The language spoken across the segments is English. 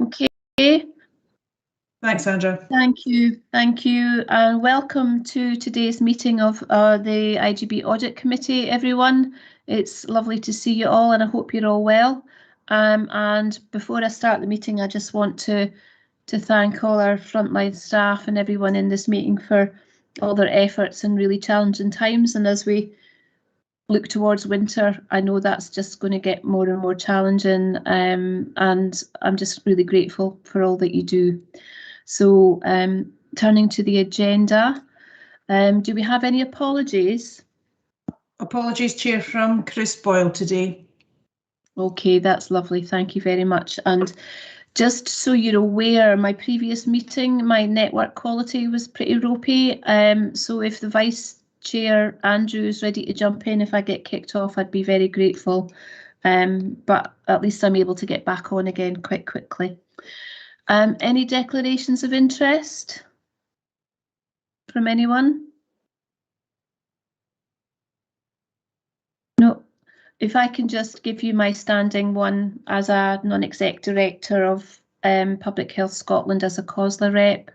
Okay. Thanks, Sandra. Thank you, and welcome to today's meeting of the IJB Audit Committee, everyone. It's lovely to see you all, and I hope you're all well. And before I start the meeting, I just want to thank all our frontline staff and everyone in this meeting for all their efforts in really challenging times. And as we look towards winter, I know that's just going to get more and more challenging, and I'm just really grateful for all that you do. So turning to the agenda, do we have any apologies? Apologies, Chair, from Chris Boyle today. Okay, that's lovely. Thank you very much. And just so you're aware, my previous meeting, my network quality was pretty ropey. So if the Vice Chair, Andrew, is ready to jump in, if I get kicked off, I'd be very grateful. But at least I'm able to get back on again quite quickly. Any declarations of interest from anyone? No. If I can just give you my standing one as a non-exec director of Public Health Scotland as a COSLA rep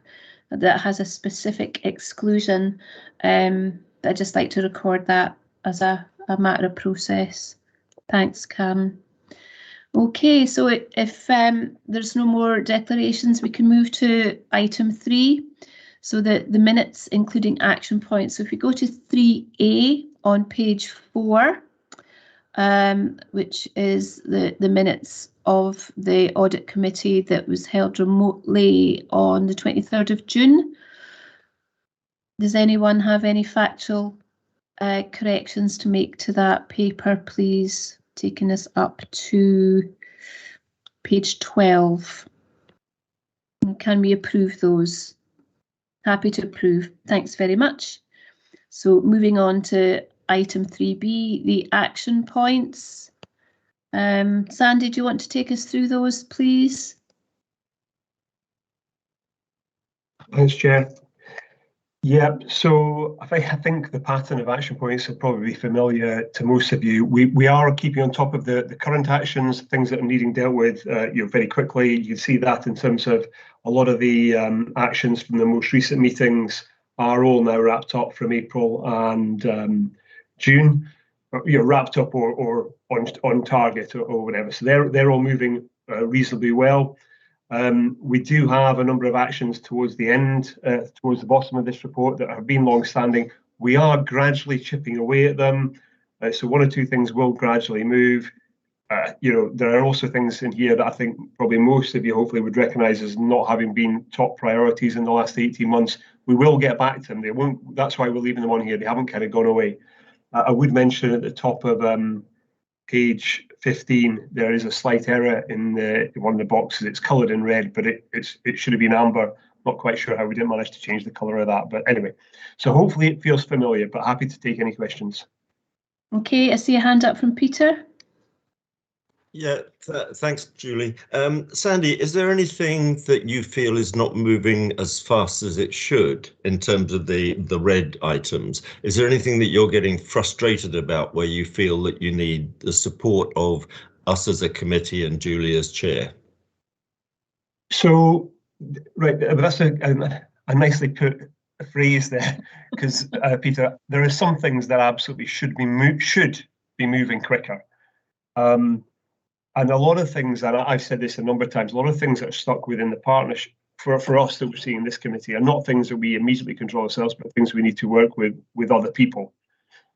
that has a specific exclusion, I'd just like to record that as a matter of process. Thanks, Cam. Okay, so if there's no more declarations, we can move to item 3. So the minutes, including action points. So if we go to 3A on page 4, which is the minutes of the audit committee that was held remotely on the 23rd of June. Does anyone have any factual corrections to make to that paper, please? Taking us up to page 12. And can we approve those? Happy to approve. Thanks very much. So moving on to item 3B, the action points. Sandy, do you want to take us through those, please? Thanks, Chair. Yeah, so I think the pattern of action points are probably familiar to most of you. We are keeping on top of the current actions, things that are needing dealt with very quickly. You can see that in terms of a lot of the actions from the most recent meetings are all now wrapped up from April and June, wrapped up or on target or whatever. So they're all moving reasonably well. We do have a number of actions towards the end, towards the bottom of this report that have been long-standing. We are gradually chipping away at them. So one or two things will gradually move. There are also things in here that I think probably most of you hopefully would recognise as not having been top priorities in the last 18 months. We will get back to them. They won't. That's why we're leaving them on here. They haven't kind of gone away. I would mention at the top of page 15, there is a slight error in one of the boxes. It's coloured in red, but it should have been amber. Not quite sure how we didn't manage to change the colour of that, but anyway. So hopefully it feels familiar, but happy to take any questions. Okay, I see a hand up from Peter. Yeah, thanks, Julie. Sandy, is there anything that you feel is not moving as fast as it should in terms of the red items? Is there anything that you're getting frustrated about where you feel that you need the support of us as a committee and Julie as chair? So, right, that's a nicely put phrase there, because Peter, there are some things that absolutely should be moving quicker. And a lot of things, and I've said this a number of times, a lot of things that are stuck within the partnership for us that we're seeing in this committee are not things that we immediately control ourselves, but things we need to work with other people.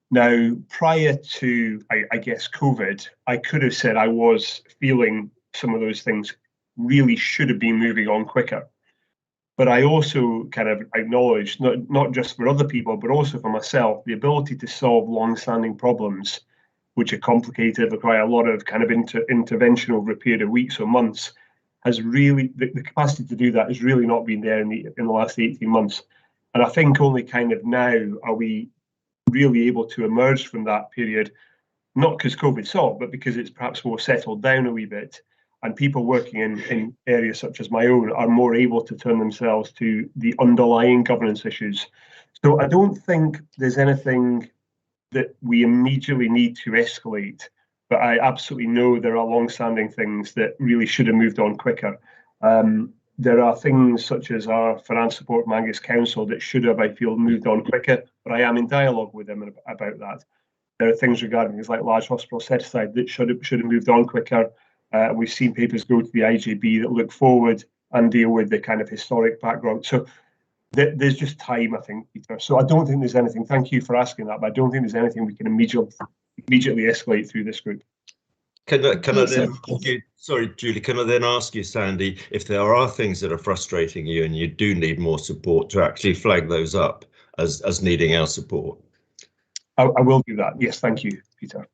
Now, prior to, I guess, COVID, I could have said I was feeling some of those things really should have been moving on quicker. But I also kind of acknowledged, not just for other people, but also for myself, the ability to solve long-standing problems which are complicated, require a lot of kind of intervention over a period of weeks or months, has really, the capacity to do that has really not been there in the last 18 months. And I think only kind of now are we really able to emerge from that period, not because COVID's solved, but because it's perhaps more settled down a wee bit, and people working in areas such as my own are more able to turn themselves to the underlying governance issues. So I don't think there's anything that we immediately need to escalate, but I absolutely know there are long-standing things that really should have moved on quicker. There are things such as our finance support from Angus Council that should have, I feel, moved on quicker, but I am in dialogue with them about that. There are things regarding things like large hospital set aside that should have moved on quicker. We've seen papers go to the IJB that look forward and deal with the kind of historic background. So there's just time, I think, Peter. So I don't think there's anything, thank you for asking that, but I don't think there's anything we can immediately escalate through this group. Can I then, sorry, Julie, can I then ask you, Sandy, if there are things that are frustrating you and you do need more support, to actually flag those up as needing our support? I will do that. Yes, thank you, Peter.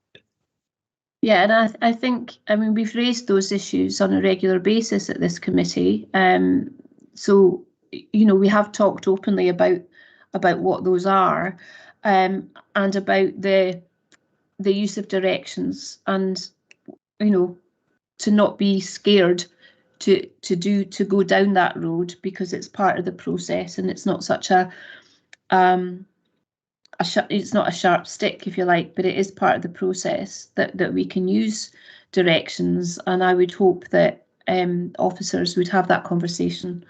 Yeah, and I think, I mean, we've raised those issues on a regular basis at this committee. So, you know, we have talked openly about what those are, and about the use of directions, and, you know, to not be scared to go down that road, because it's part of the process, and it's not such it's not a sharp stick, if you like, but it is part of the process that we can use directions. And I would hope that officers would have that conversation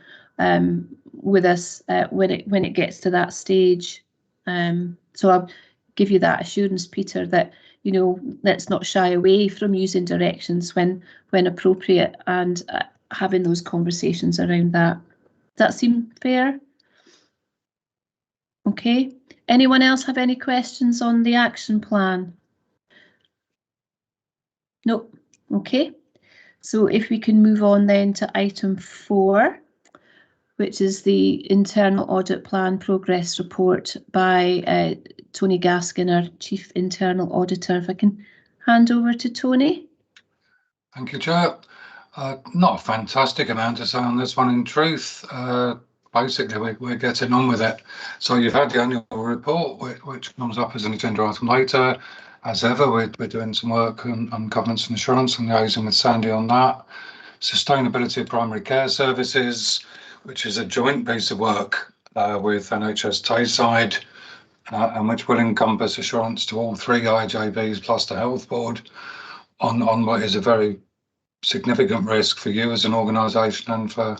with us when it gets to that stage. So I'll give you that assurance, Peter, that, you know, let's not shy away from using directions when appropriate, and having those conversations around that. Does that seem fair? Okay. Anyone else have any questions on the action plan? Nope. Okay. So if we can move on then to item 4, which is the internal audit plan progress report by Tony Gaskin, our Chief Internal Auditor. If I can hand over to Tony. Thank you, Chair. Not a fantastic amount to say on this one, in truth. Basically, we're getting on with it. So you've had the annual report, which comes up as an agenda item later. As ever, we're doing some work on governance and assurance and liaising with Sandy on that. Sustainability of primary care services, which is a joint piece of work with NHS Tayside, and which will encompass assurance to all 3 IJBs plus the Health Board on what is a very significant risk for you as an organisation and for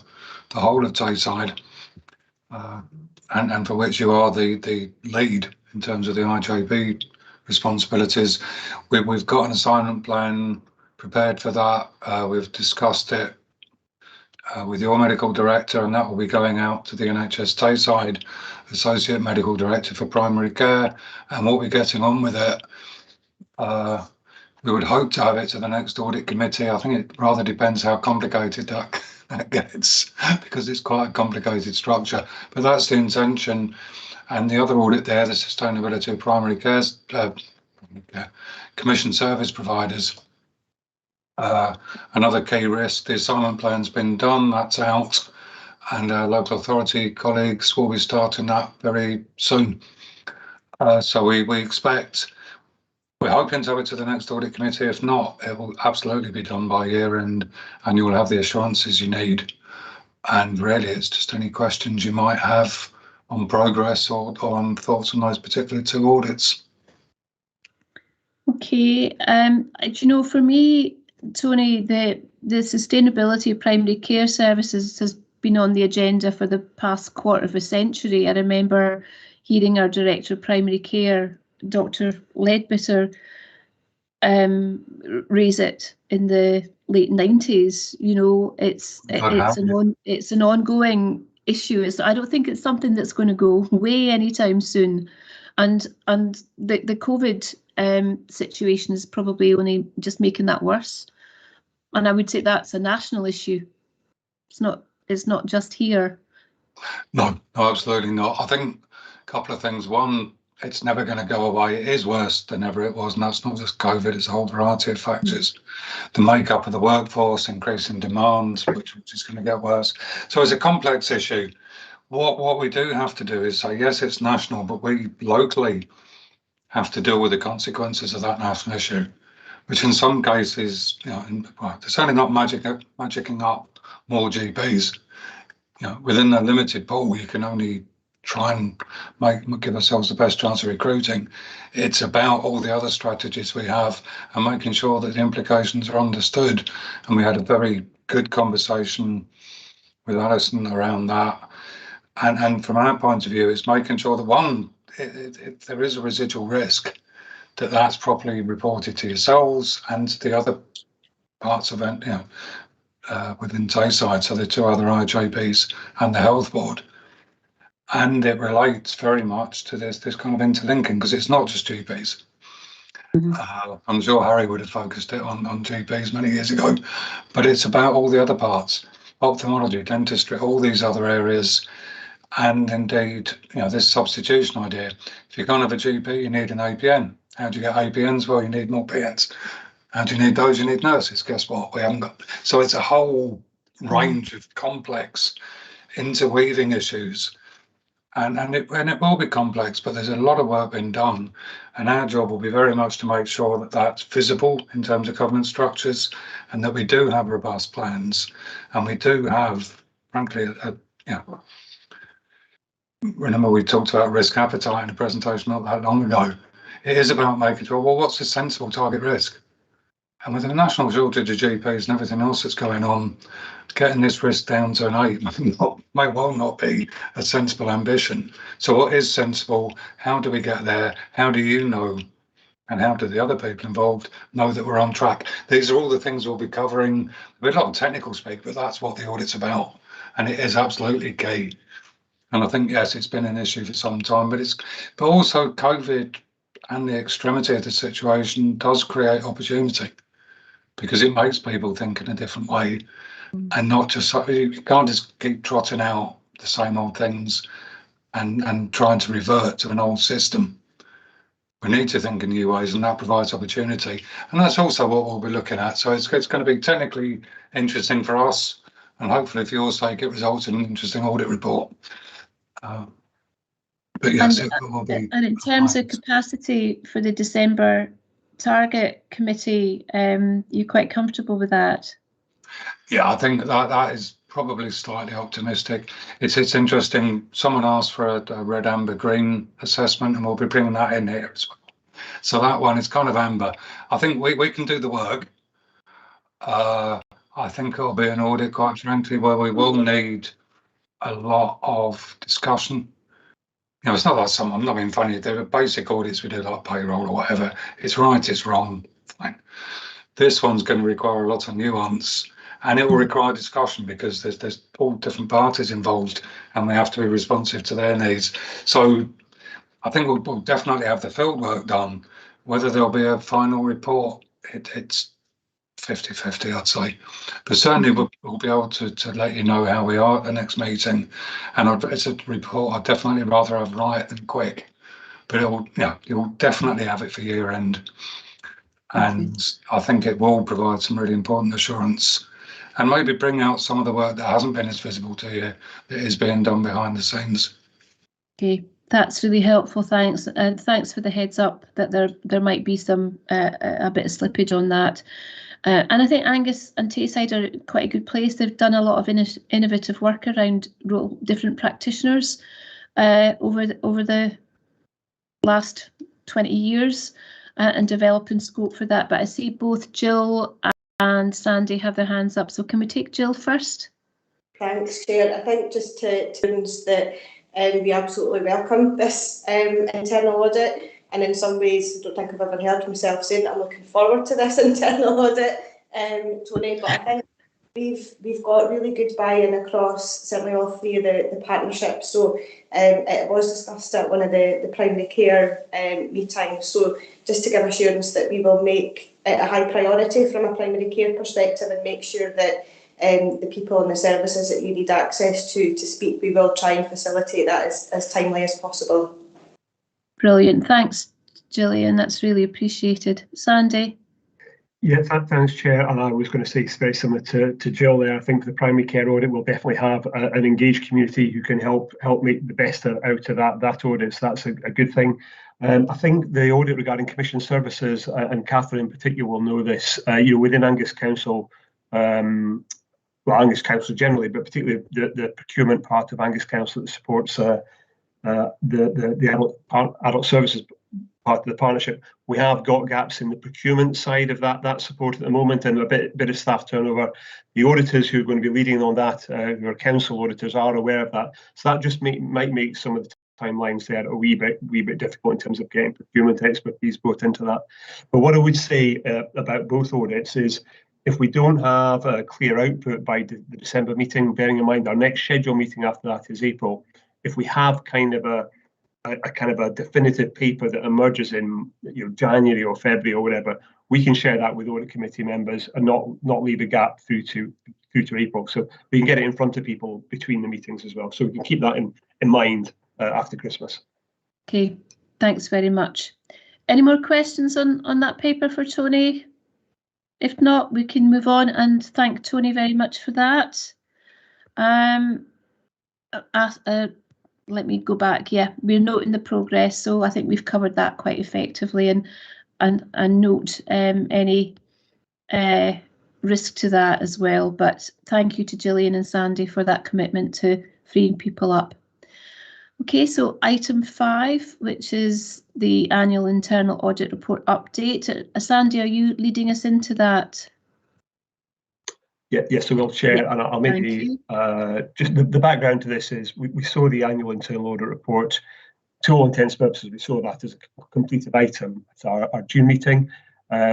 the whole of Tayside, and for which you are the lead in terms of the IJB responsibilities. We've got an assignment plan prepared for that. We've discussed it with your medical director, and that will be going out to the NHS Tayside Associate Medical Director for Primary Care, and we'll be getting on with it. We would hope to have it to the next audit committee. I think it rather depends how complicated that gets, because it's quite a complicated structure, but that's the intention. And the other audit there, the sustainability of primary care commission service providers. Another key risk, the assignment plan's been done, that's out, and local authority colleagues will be starting that very soon. So we expect, we're hoping to have it to the next audit committee. If not, it will absolutely be done by year end, and you will have the assurances you need. And really, it's just any questions you might have on progress or on thoughts on those particular 2 audits. Okay, do you know, for me, Tony, the sustainability of primary care services has been on the agenda for the past quarter of a century. I remember hearing our Director of Primary Care, Dr. Ledbetter, raise it in the late 90s. You know, it's an ongoing issue. I don't think it's something that's going to go away anytime soon, and the COVID situation is probably only just making that worse. And I would say that's a national issue. It's not just here. No, absolutely not. I think a couple of things. One, it's never going to go away. It is worse than ever it was, and that's not just COVID, it's a whole variety of factors. The makeup of the workforce, increasing demands, which is going to get worse. So it's a complex issue. What we do have to do is say, yes, it's national, but we locally have to deal with the consequences of that national issue, which in some cases, you know, they're certainly not magicking up more GPs. You know, within the limited pool, you can only try and give ourselves the best chance of recruiting. It's about all the other strategies we have and making sure that the implications are understood. And we had a very good conversation with Alison around that. And from our point of view, it's making sure that one, if there is a residual risk, that's properly reported to yourselves and the other parts of it, within Tayside, so the two other IJBs and the health board. And it relates very much to this kind of interlinking, because it's not just GPs. I'm sure Harry would have focused it on GPs many years ago, but it's about all the other parts, ophthalmology, dentistry, all these other areas. And indeed, this substitution idea, if you can't have a GP, you need an APN. How do you get APNs? Well, you need more PNs. How do you need those? You need nurses. Guess what? We haven't got. So it's a whole range of complex interweaving issues. And it will be complex, but there's a lot of work being done. And our job will be very much to make sure that that's visible in terms of governance structures, and that we do have robust plans. And we do have, frankly, remember we talked about risk appetite in a presentation not that long ago. It is about making sure, well, what's a sensible target risk? And with the national shortage of GPs and everything else that's going on, getting this risk down to an 8 may well not be a sensible ambition. So what is sensible? How do we get there? How do you know? And how do the other people involved know that we're on track? These are all the things we'll be covering. We're not technical speak, but that's what the audit's about. And it is absolutely key. And I think, yes, it's been an issue for some time, but also COVID and the extremity of the situation does create opportunity, because it makes people think in a different way, and not just, you can't just keep trotting out the same old things and trying to revert to an old system. We need to think in new ways, and that provides opportunity. And that's also what we'll be looking at. So it's going to be technically interesting for us, and hopefully for your sake, it results in an interesting audit report. But yes, it will be. And in terms of capacity for the December target committee, you're quite comfortable with that? Yeah, I think that is probably slightly optimistic. It's interesting. Someone asked for a red, amber, green assessment, and we'll be bringing that in here as well. So that one is kind of amber. I think we can do the work. I think it'll be an audit, quite frankly, where we will need a lot of discussion. It's not like I'm not being funny. There are basic audits we do, like payroll or whatever. It's right, it's wrong, fine. This one's going to require a lot of nuance, and it will require discussion, because there's all different parties involved, and we have to be responsive to their needs. So I think we'll definitely have the field work done. Whether there'll be a final report, it's 50-50, I'd say. But certainly we'll be able to let you know how we are at the next meeting. And it's a report I'd definitely rather have right than quick. But you'll definitely have it for year end. And I think it will provide some really important assurance, and maybe bring out some of the work that hasn't been as visible to you, that is being done behind the scenes. Okay, that's really helpful, thanks. And thanks for the heads up that there might be some a bit of slippage on that. And I think Angus and Tayside are quite a good place. They've done a lot of innovative work around different practitioners over the last 20 years and developing scope for that. But I see both Jill and Sandy have their hands up. So can we take Jill first? Thanks, Chair. I think just to that we absolutely welcome this internal audit. And in some ways, I don't think I've ever heard myself saying that I'm looking forward to this internal audit, Tony. But I think we've got really good buy-in across certainly all three of the partnerships. So it was discussed at one of the primary care meetings. So just to give assurance that we will make it a high priority from a primary care perspective, and make sure that the people and the services that you need access to speak, we will try and facilitate that as timely as possible. Brilliant. Thanks, Gillian. That's really appreciated. Sandy? Yeah, thanks, Chair. And I was going to say very similar to Jill there. I think the primary care audit will definitely have an engaged community who can help make the best out of that audit. So that's a good thing. I think the audit regarding commission services, and Catherine in particular will know this, within Angus Council, well, Angus Council generally, but particularly the procurement part of Angus Council that supports the adult services part of the partnership. We have got gaps in the procurement side of that support at the moment, and a bit of staff turnover. The auditors who are going to be leading on that, who are council auditors, are aware of that. So that just might make some of the timelines there a wee bit difficult in terms of getting procurement expertise brought into that. But what I would say about both audits is, if we don't have a clear output by the December meeting, bearing in mind our next scheduled meeting after that is April, if we have kind of a definitive paper that emerges in January or February or whatever, we can share that with audit committee members and not leave a gap through to April. So we can get it in front of people between the meetings as well. So we can keep that in mind after Christmas. Okay, thanks very much. Any more questions on that paper for Tony? If not, we can move on, and thank Tony very much for that. Let me go back. Yeah, we're noting the progress, so I think we've covered that quite effectively, and note any risk to that as well. But thank you to Gillian and Sandy for that commitment to freeing people up. Okay, so item 5, which is the annual internal audit report update. Sandy, are you leading us into that? Yeah, yes, I will, Chair, yeah, and I'll maybe just the background to this is we saw the annual internal audit report. To all intents and purposes, we saw that as a completed item at our June meeting.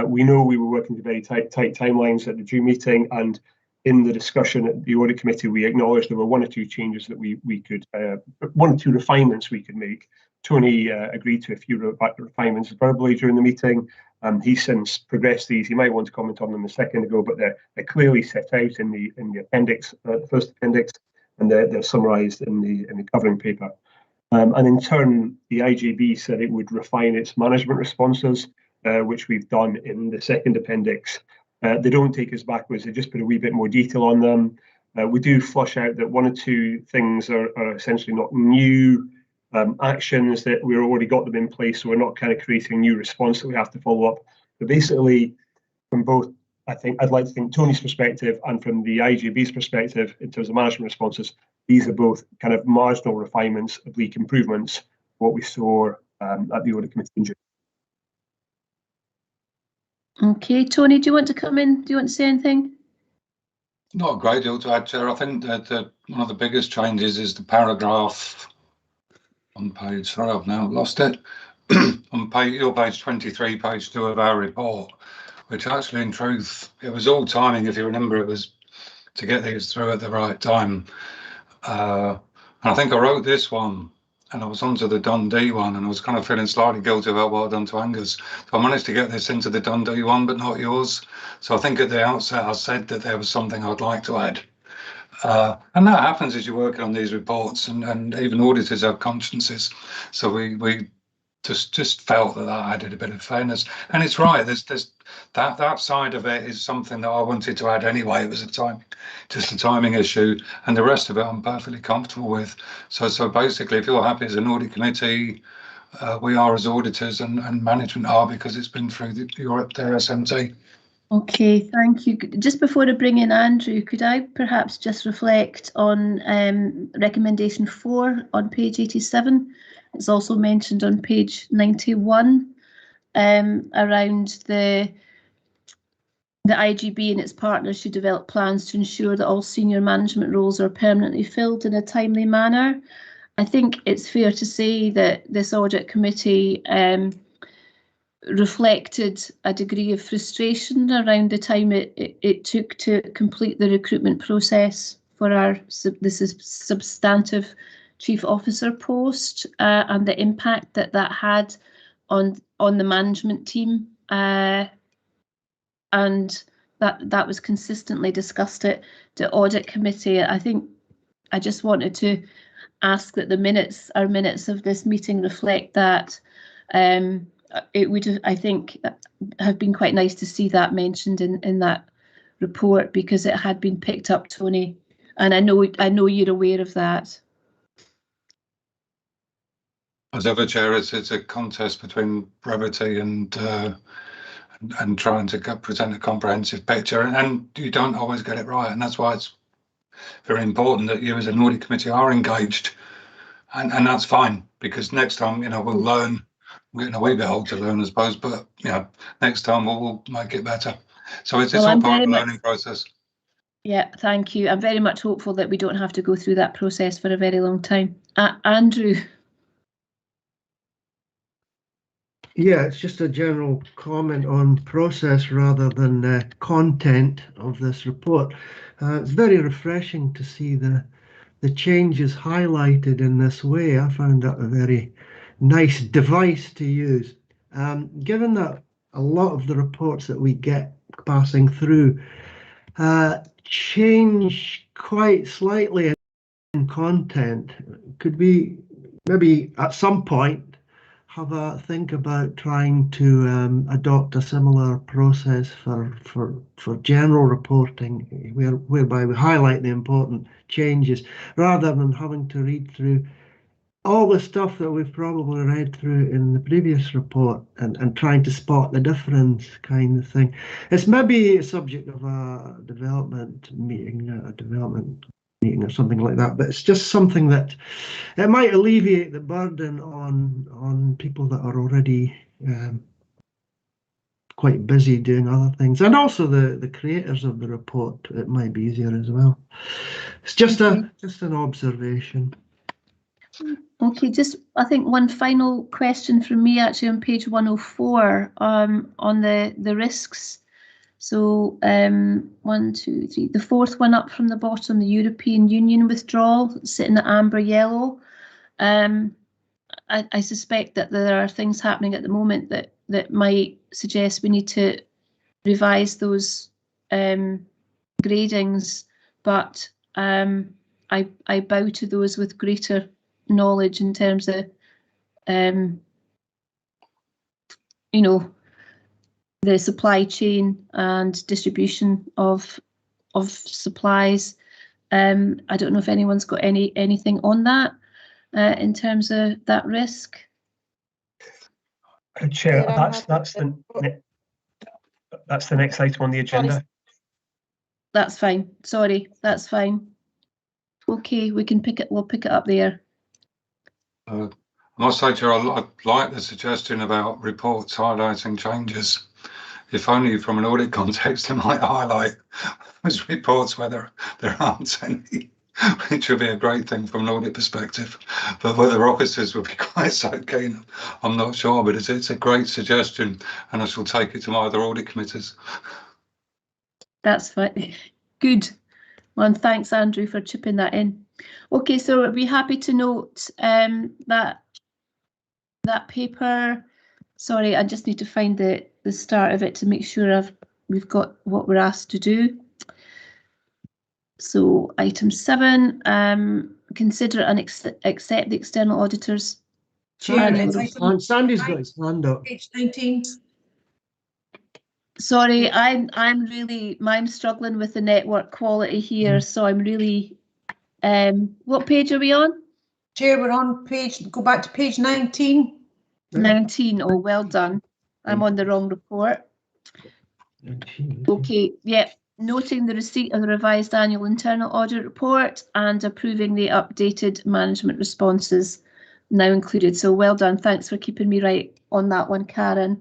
We know we were working to very tight timelines at the June meeting, and in the discussion at the audit committee, we acknowledged there were 1 or 2 changes that we could, 1 or 2 refinements we could make. Tony agreed to a few refinements verbally during the meeting. He's since progressed these. He might want to comment on them a second ago, but they're clearly set out in the appendix, the first appendix, and they're summarised in the covering paper. And in turn, the IJB said it would refine its management responses, which we've done in the second appendix. They don't take us backwards, they just put a wee bit more detail on them. We do flush out that 1 or 2 things are essentially not new actions, that we've already got them in place, so we're not kind of creating a new response that we have to follow up. But basically, from both, I'd like to think Tony's perspective and from the IJB's perspective in terms of management responses, these are both kind of marginal refinements, oblique improvements, what we saw at the audit committee in June. Okay, Tony, do you want to come in? Do you want to say anything? Not a great deal to add, Chair. I think that one of the biggest changes is the paragraph on page, sorry, I've now lost it, on your page 23, page 2 of our report, which actually, in truth, it was all timing. If you remember, it was to get these through at the right time. And I think I wrote this one, and I was onto the Dundee one, and I was kind of feeling slightly guilty about what I'd done to Angus. So I managed to get this into the Dundee one, but not yours. So I think at the outset I said that there was something I'd like to add. And that happens as you're working on these reports, and even auditors have consciences. So we just felt that added a bit of fairness. And it's right, there's that side of it is something that I wanted to add anyway. It was just a timing issue, and the rest of it I'm perfectly comfortable with. So basically, if you're happy as an audit committee, we are as auditors, and management are, because it's been through their SMT. Okay, thank you. Just before I bring in Andrew, could I perhaps just reflect on recommendation 4 on page 87? It's also mentioned on page 91 around the IJB and its partners should develop plans to ensure that all senior management roles are permanently filled in a timely manner. I think it's fair to say that this audit committee reflected a degree of frustration around the time it took to complete the recruitment process for this is substantive chief officer post, and the impact that had on the management team, and that was consistently discussed at the audit committee. I think I just wanted to ask that our minutes of this meeting reflect that. It would, I think, have been quite nice to see that mentioned in that report, because it had been picked up, Tony, and I know you're aware of that. As ever, Chair, it's a contest between brevity and trying to present a comprehensive picture, and you don't always get it right, and that's why it's very important that you as an audit committee are engaged, and that's fine, because next time, we'll learn getting a wee bit old to learn, I suppose, but you know, next time we'll make it better. So it's Well, all I'm part of the very learning process. Yeah, thank you. I'm very much hopeful that we don't have to go through that process for a very long time. Andrew. Yeah, it's just a general comment on process rather than content of this report. It's very refreshing to see the changes highlighted in this way. I found that a very nice device to use. Given that a lot of the reports that we get passing through change quite slightly in content, could we maybe at some point have a think about trying to adopt a similar process for general reporting, whereby we highlight the important changes rather than having to read through all the stuff that we've probably read through in the previous report and trying to spot the difference kind of thing. It's maybe a subject of a development meeting or something like that, but it's just something that it might alleviate the burden on people that are already quite busy doing other things, and also the creators of the report. It might be easier as well. It's just an observation. Okay, just I think one final question from me actually on page 104 on the risks. So 1, 2, 3, the fourth one up from the bottom, the European Union withdrawal, sitting at amber yellow. I suspect that there are things happening at the moment that might suggest we need to revise those gradings, but I bow to those with greater knowledge in terms of you know, the supply chain and distribution of supplies. I don't know if anyone's got anything on that in terms of that risk. Chair, Yeah, that's the next item on the agenda. That's fine. Sorry, that's fine. Okay, we can pick it. We'll pick it up there. I must say, Chair, I like the suggestion about reports highlighting changes. If only from an audit context, I might highlight those reports where there aren't any, which would be a great thing from an audit perspective. But whether officers would be quite so keen, I'm not sure. But it's a great suggestion, and I shall take it to my other audit committees. That's fine. Good. Well, and thanks, Andrew, for chipping that in. Okay, so I'd be happy to note that paper. Sorry, I just need to find the start of it to make sure we've got what we're asked to do. So item 7, consider and accept the external auditors. Sandy's got his hand up. Page 19. Sorry, I'm struggling with the network quality here, so I'm really. What page are we on? Chair, we're on go back to page 19. 19. Oh, well done. I'm on the wrong report. Okay, yeah. Noting the receipt of the revised annual internal audit report and approving the updated management responses now included. So well done. Thanks for keeping me right on that one, Karen.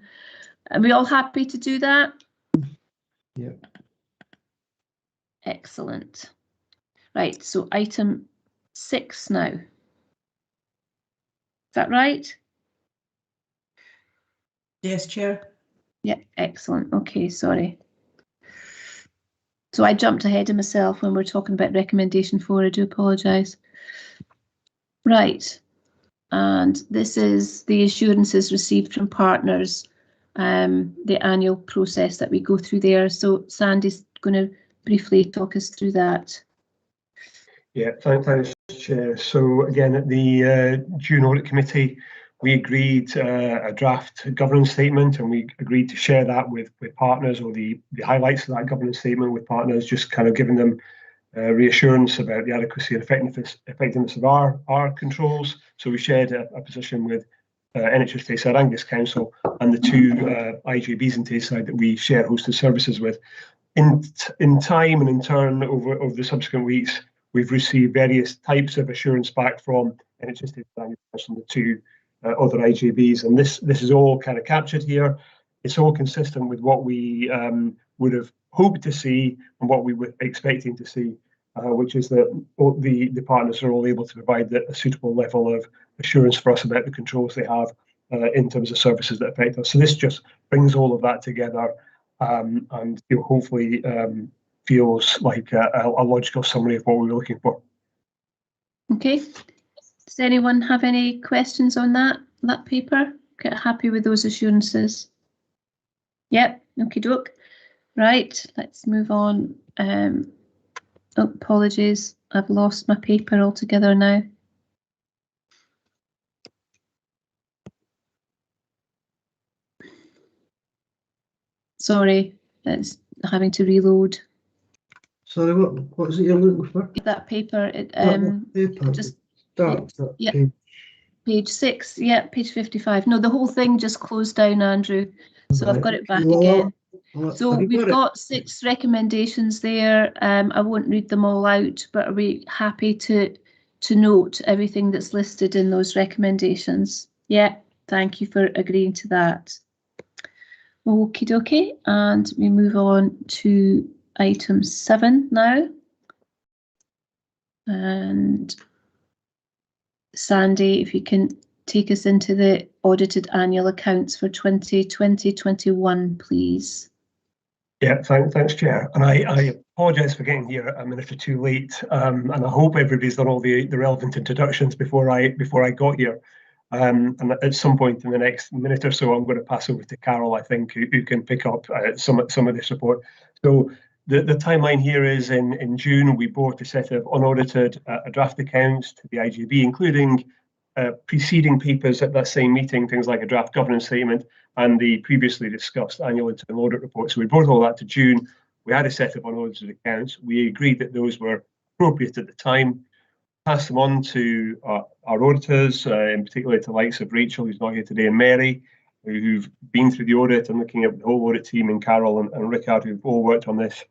Are we all happy to do that? Yeah. Excellent. Right, so item 6 now. Is that right? Yes, Chair. Yeah, excellent. Okay, sorry. So I jumped ahead of myself when we're talking about recommendation 4. I do apologise. Right, and this is the assurances received from partners, the annual process that we go through there. So Sandy's going to briefly talk us through that. Yeah, thanks, Chair. So again, at the June Audit Committee, we agreed a draft governance statement, and we agreed to share that with partners, or the highlights of that governance statement with partners, just kind of giving them reassurance about the adequacy and effectiveness of our controls. So we shared a position with NHS Tayside Angus Council and the 2 IJBs in Tayside that we share hosted services with. In time and in turn over the subsequent weeks, we've received various types of assurance back from NHS Tayside Angus Council, the 2 other IJBs, and this is all kind of captured here. It's all consistent with what we would have hoped to see and what we were expecting to see, which is that the partners are all able to provide a suitable level of assurance for us about the controls they have in terms of services that affect us. So this just brings all of that together, and hopefully feels like a logical summary of what we were looking for. Okay. Does anyone have any questions on that paper? Okay, happy with those assurances? Yep. Okie doke. Right. Let's move on. Oh, apologies. I've lost my paper altogether now. Sorry, it's having to reload. Sorry, what is it you're looking for? That paper, Paper. just Page. Page 6, yeah, page 55. No, the whole thing just closed down, Andrew. So Right. I've got it back again. So we've got 6 recommendations there. I won't read them all out, but are we happy to note everything that's listed in those recommendations? Yeah, thank you for agreeing to that. Okie dokie, and we move on to item 7 now. And Sandy, if you can take us into the audited annual accounts for 2020-21, please. Yeah, thanks, Chair. And I apologise for getting here a minute or two late, and I hope everybody's done all the relevant introductions before I got here. And at some point in the next minute or so, I'm going to pass over to Carol, I think, who can pick up some of this report. So the timeline here is in June, we brought a set of unaudited draft accounts to the IJB, including preceding papers at that same meeting, things like a draft governance statement and the previously discussed annual internal audit report. So we brought all that to June. We had a set of unaudited accounts. We agreed that those were appropriate at the time, passed them on to our auditors, in particular to the likes of Rachel, who's not here today, and Mary, who've been through the audit and looking at the whole audit team, and Carol and Rickard, who've all worked on this.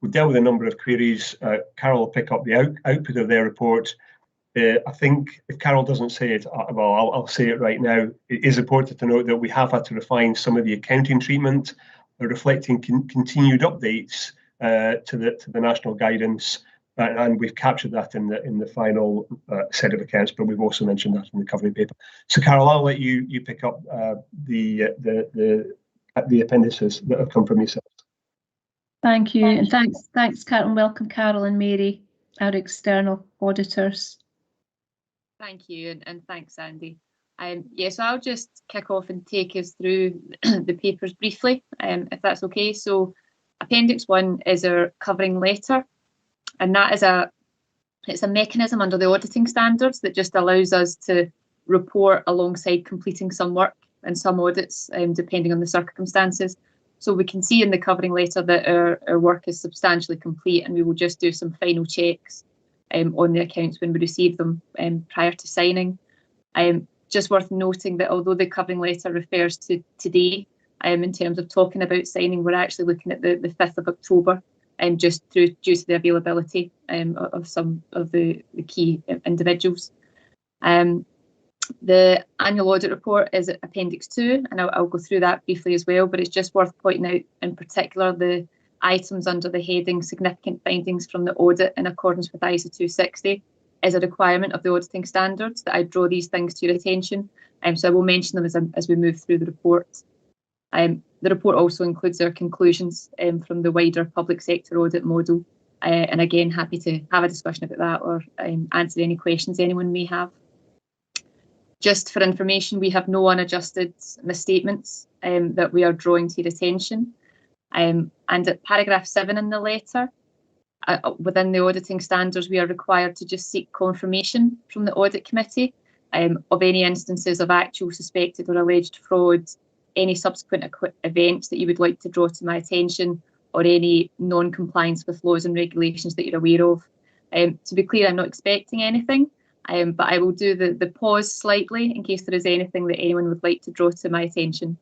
We've dealt with a number of queries. Carol will pick up the output of their report. I think if Carol doesn't say it, well, I'll say it right now. It is important to note that we have had to refine some of the accounting treatment, reflecting continued updates to the national guidance, and we've captured that in the final set of accounts. But we've also mentioned that in the covering paper. So, Carol, I'll let you pick up the appendices that have come from yourself. Thank you, and thanks, Carol, and welcome, Carol and Mary, our external auditors. Thank you, and thanks, Andy. So I'll just kick off and take us through the papers briefly, if that's okay. So Appendix 1 is our covering letter, and that is it's a mechanism under the auditing standards that just allows us to report alongside completing some work and some audits, depending on the circumstances. So we can see in the covering letter that our work is substantially complete, and we will just do some final checks on the accounts when we receive them prior to signing. Just worth noting that although the covering letter refers to today, in terms of talking about signing, we're actually looking at the 5th of October, just due to the availability of some of the key individuals. The annual audit report is Appendix 2, and I'll go through that briefly as well, but it's just worth pointing out in particular the items under the heading significant findings from the audit in accordance with ISO 260 is a requirement of the auditing standards that I draw these things to your attention. So I will mention them as we move through the report. The report also includes our conclusions from the wider public sector audit model. And again, happy to have a discussion about that or answer any questions anyone may have. Just for information, we have no unadjusted misstatements that we are drawing to your attention. And at paragraph 7 in the letter, within the auditing standards, we are required to just seek confirmation from the audit committee of any instances of actual, suspected or alleged fraud, any subsequent events that you would like to draw to my attention, or any non-compliance with laws and regulations that you're aware of. To be clear, I'm not expecting anything, but I will do the pause slightly in case there is anything that anyone would like to draw to my attention.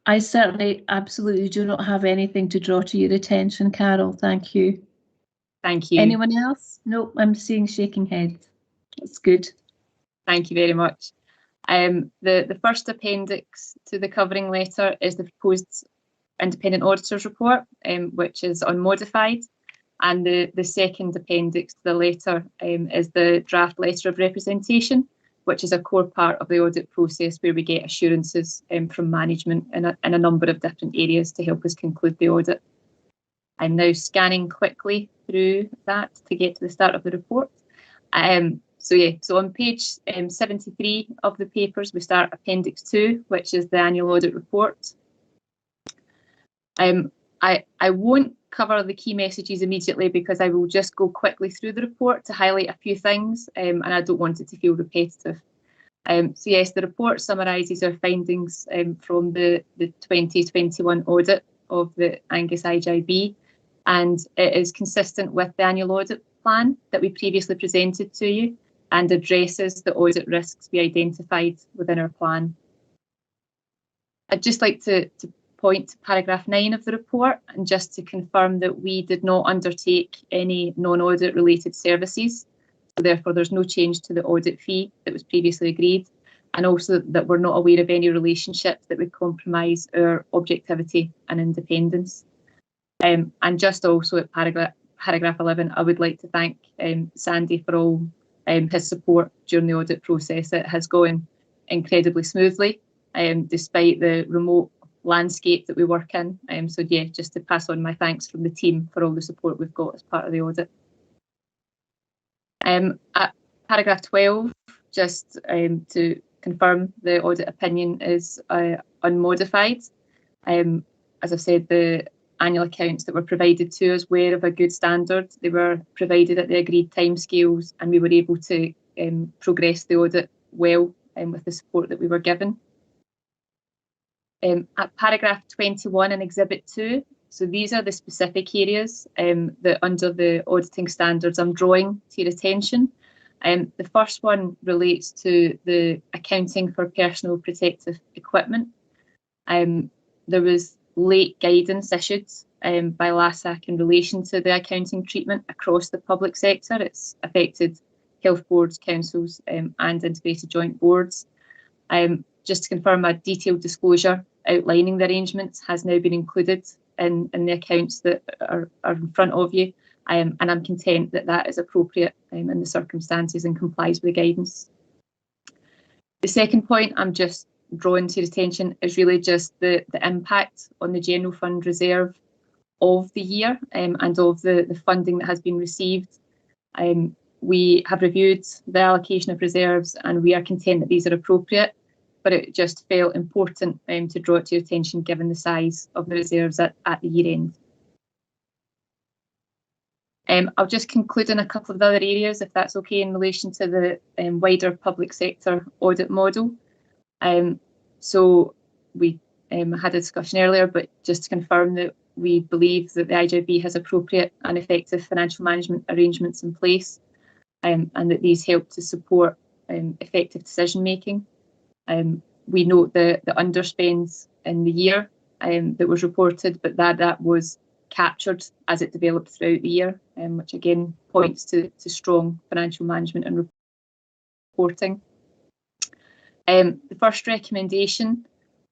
I certainly absolutely do not have anything to draw to your attention, Carol. Thank you. Thank you. Anyone else? Nope, I'm seeing shaking heads. That's good. Thank you very much. The first appendix to the covering letter is the proposed independent auditor's report, which is unmodified. And the second appendix to the letter is the draft letter of representation, which is a core part of the audit process where we get assurances from management in a number of different areas to help us conclude the audit. I'm now scanning quickly through that to get to the start of the report. So on page 73 of the papers, we start Appendix 2, which is the annual audit report. I won't cover the key messages immediately because I will just go quickly through the report to highlight a few things, and I don't want it to feel repetitive. So yes, the report summarises our findings from the 2021 audit of the Angus IJB, and it is consistent with the annual audit plan that we previously presented to you and addresses the audit risks we identified within our plan. I'd just like to point to paragraph 9 of the report, and just to confirm that we did not undertake any non-audit related services. So therefore, there's no change to the audit fee that was previously agreed, and also that we're not aware of any relationships that would compromise our objectivity and independence. And just also at paragraph 11, I would like to thank Sandy for all his support during the audit process. It has gone incredibly smoothly, despite the remote landscape that we work in. So yeah, just to pass on my thanks from the team for all the support we've got as part of the audit. At paragraph 12, just to confirm, the audit opinion is unmodified. As I've said, the annual accounts that were provided to us were of a good standard. They were provided at the agreed timescales, and we were able to progress the audit well with the support that we were given. At paragraph 21 in Exhibit 2, so these are the specific areas that under the auditing standards I'm drawing to your attention. The first one relates to the accounting for personal protective equipment. There was late guidance issued by LASAC in relation to the accounting treatment across the public sector. It's affected health boards, councils and integrated joint boards. Just to confirm, a detailed disclosure outlining the arrangements has now been included in the accounts that are in front of you, and I'm content that that is appropriate in the circumstances and complies with the guidance. The second point I'm just drawing to your attention is really just the impact on the general fund reserve of the year and of the funding that has been received. We have reviewed the allocation of reserves and we are content that these are appropriate, but it just felt important to draw it to your attention given the size of the reserves at the year end. I'll just conclude in a couple of other areas, if that's okay, in relation to the wider public sector audit model. So we had a discussion earlier, but just to confirm that we believe that the IJB has appropriate and effective financial management arrangements in place, and that these help to support effective decision making. We note the underspends in the year that was reported, but that was captured as it developed throughout the year, which again points to strong financial management and reporting. The first recommendation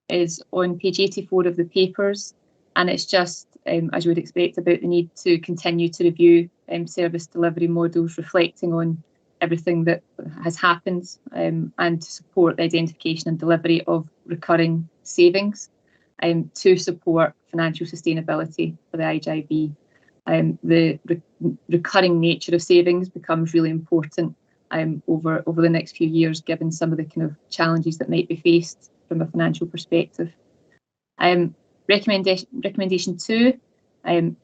is on page 84 of the papers, and it's just, as you would expect, about the need to continue to review service delivery models reflecting on everything that has happened, and to support the identification and delivery of recurring savings to support financial sustainability for the IJB. The recurring nature of savings becomes really important over the next few years, given some of the kind of challenges that might be faced from a financial perspective. Recommendation 2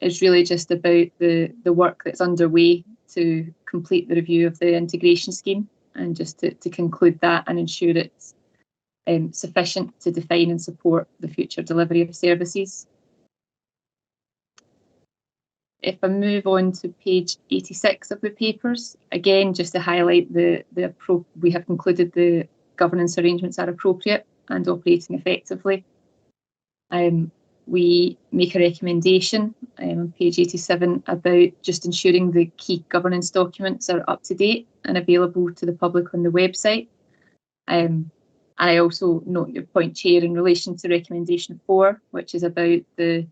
is really just about the work that's underway to complete the review of the integration scheme, and just to conclude that and ensure it's sufficient to define and support the future delivery of services. If I move on to page 86 of the papers, again, just to highlight we have concluded the governance arrangements are appropriate and operating effectively. We make a recommendation on page 87 about just ensuring the key governance documents are up to date and available to the public on the website. And I also note your point, Chair, in relation to recommendation 4, which is about the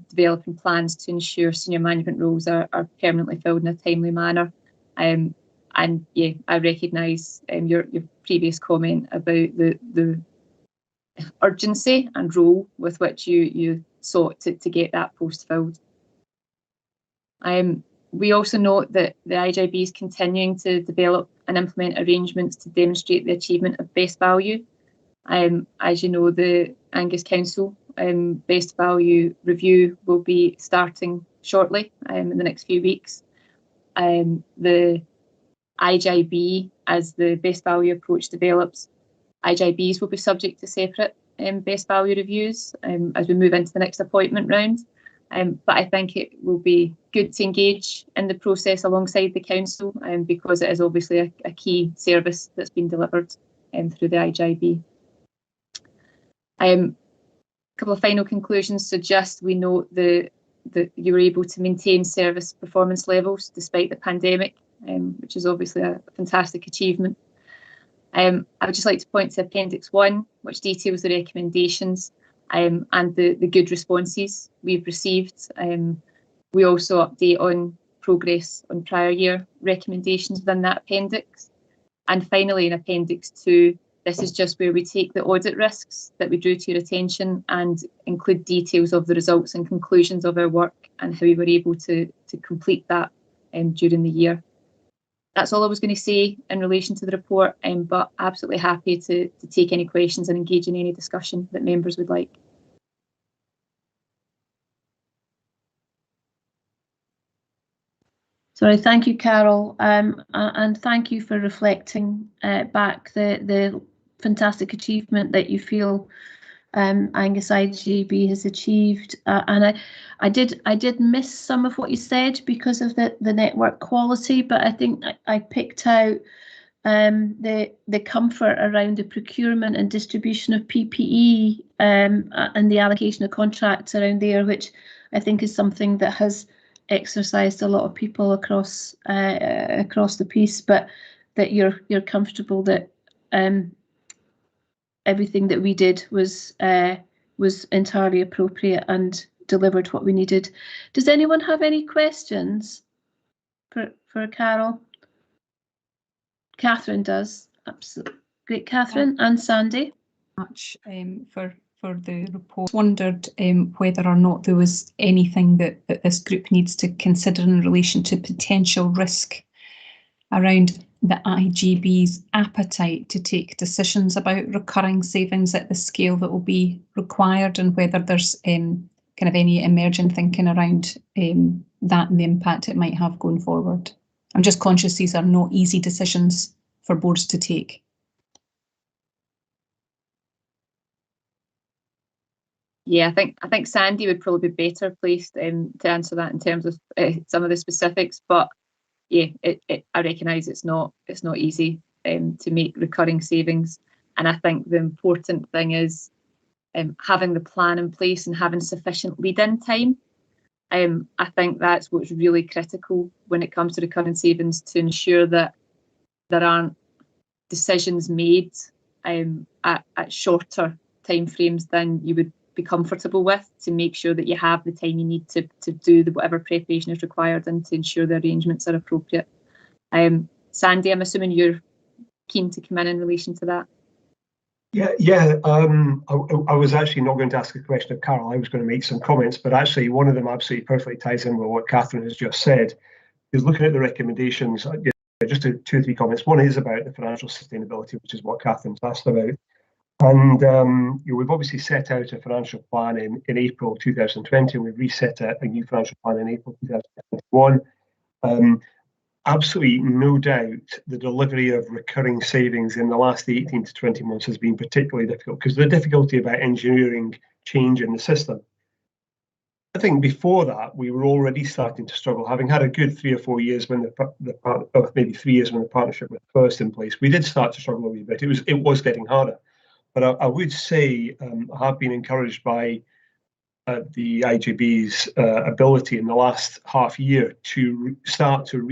developing plans to ensure senior management roles are permanently filled in a timely manner. And yeah, I recognise your previous comment about the urgency and role with which you sought to get that post filled. We also note that the IJB is continuing to develop and implement arrangements to demonstrate the achievement of best value. As you know, the Angus Council best value review will be starting shortly in the next few weeks. The IJB, as the best value approach develops, IJBs will be subject to separate best value reviews as we move into the next appointment round. But I think it will be good to engage in the process alongside the council because it is obviously a key service that's been delivered through the IJB. A couple of final conclusions suggest we note that you were able to maintain service performance levels despite the pandemic, which is obviously a fantastic achievement. I would just like to point to Appendix 1, which details the recommendations and the good responses we've received. We also update on progress on prior year recommendations within that appendix. And finally, in Appendix 2, this is just where we take the audit risks that we drew to your attention and include details of the results and conclusions of our work and how we were able to complete that during the year. That's all I was going to say in relation to the report, but absolutely happy to take any questions and engage in any discussion that members would like. Sorry, thank you, Carol, and thank you for reflecting back the fantastic achievement that you feel Angus IJB has achieved. And I did miss some of what you said because of the network quality, but I think I picked out the comfort around the procurement and distribution of PPE and the allocation of contracts around there, which I think is something that has exercised a lot of people across the piece, but that you're comfortable that everything that we did was entirely appropriate and delivered what we needed. Does anyone have any questions for Carol? Catherine does. Absolutely. Great, Catherine. And Sandy. Much for the report. Wondered whether or not there was anything that this group needs to consider in relation to potential risk around the IJB's appetite to take decisions about recurring savings at the scale that will be required, and whether there's kind of any emergent thinking around that and the impact it might have going forward. I'm just conscious these are not easy decisions for boards to take. Yeah, I think Sandy would probably be better placed to answer that in terms of some of the specifics. But yeah, I recognise it's not easy to make recurring savings, and I think the important thing is having the plan in place and having sufficient lead-in time. I think that's what's really critical when it comes to recurring savings, to ensure that there aren't decisions made at shorter timeframes than you would be comfortable with, to make sure that you have the time you need to do whatever preparation is required and to ensure the arrangements are appropriate. Sandy, I'm assuming you're keen to come in relation to that. Yeah. I was actually not going to ask a question of Carol. I was going to make some comments, but actually one of them absolutely perfectly ties in with what Catherine has just said. Is looking at the recommendations, just two or three comments. One is about the financial sustainability, which is what Catherine's asked about. And we've obviously set out a financial plan in April 2020, and we've reset a new financial plan in April 2021. Absolutely no doubt the delivery of recurring savings in the last 18 to 20 months has been particularly difficult because of the difficulty about engineering change in the system. I think before that, we were already starting to struggle, having had a good 3 or 4 years when maybe 3 years when the partnership was first in place. We did start to struggle a wee bit. It was getting harder. But I would say I have been encouraged by the IJB's ability in the last half year to start to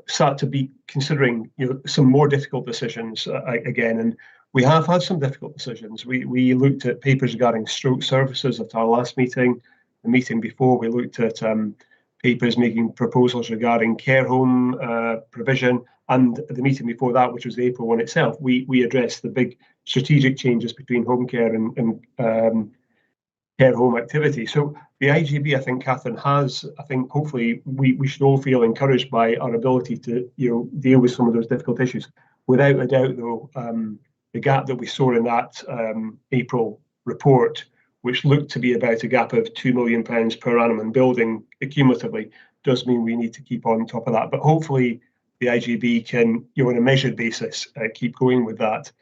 start to be considering some more difficult decisions again. And we have had some difficult decisions. We looked at papers regarding stroke services at our last meeting. The meeting before, we looked at papers making proposals regarding care home provision, and the meeting before that, which was the April one itself, we addressed the big strategic changes between home care and care home activity. So the IJB, I think, Catherine, hopefully we should all feel encouraged by our ability to deal with some of those difficult issues. Without a doubt, though, the gap that we saw in that April report, which looked to be about a gap of £2 million per annum in building cumulatively, does mean we need to keep on top of that. But hopefully the IJB can, on a measured basis, keep going with that.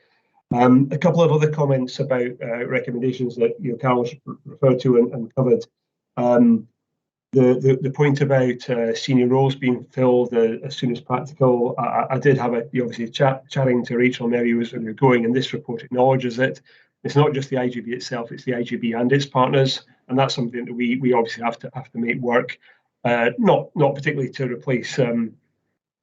A couple of other comments about recommendations that Carol's referred to and covered. The point about senior roles being filled as soon as practical. I did have obviously chatting to Rachel Mary as we were going, and this report acknowledges it. It's not just the IJB itself; it's the IJB and its partners, and that's something that we obviously have to make work. Not particularly to replace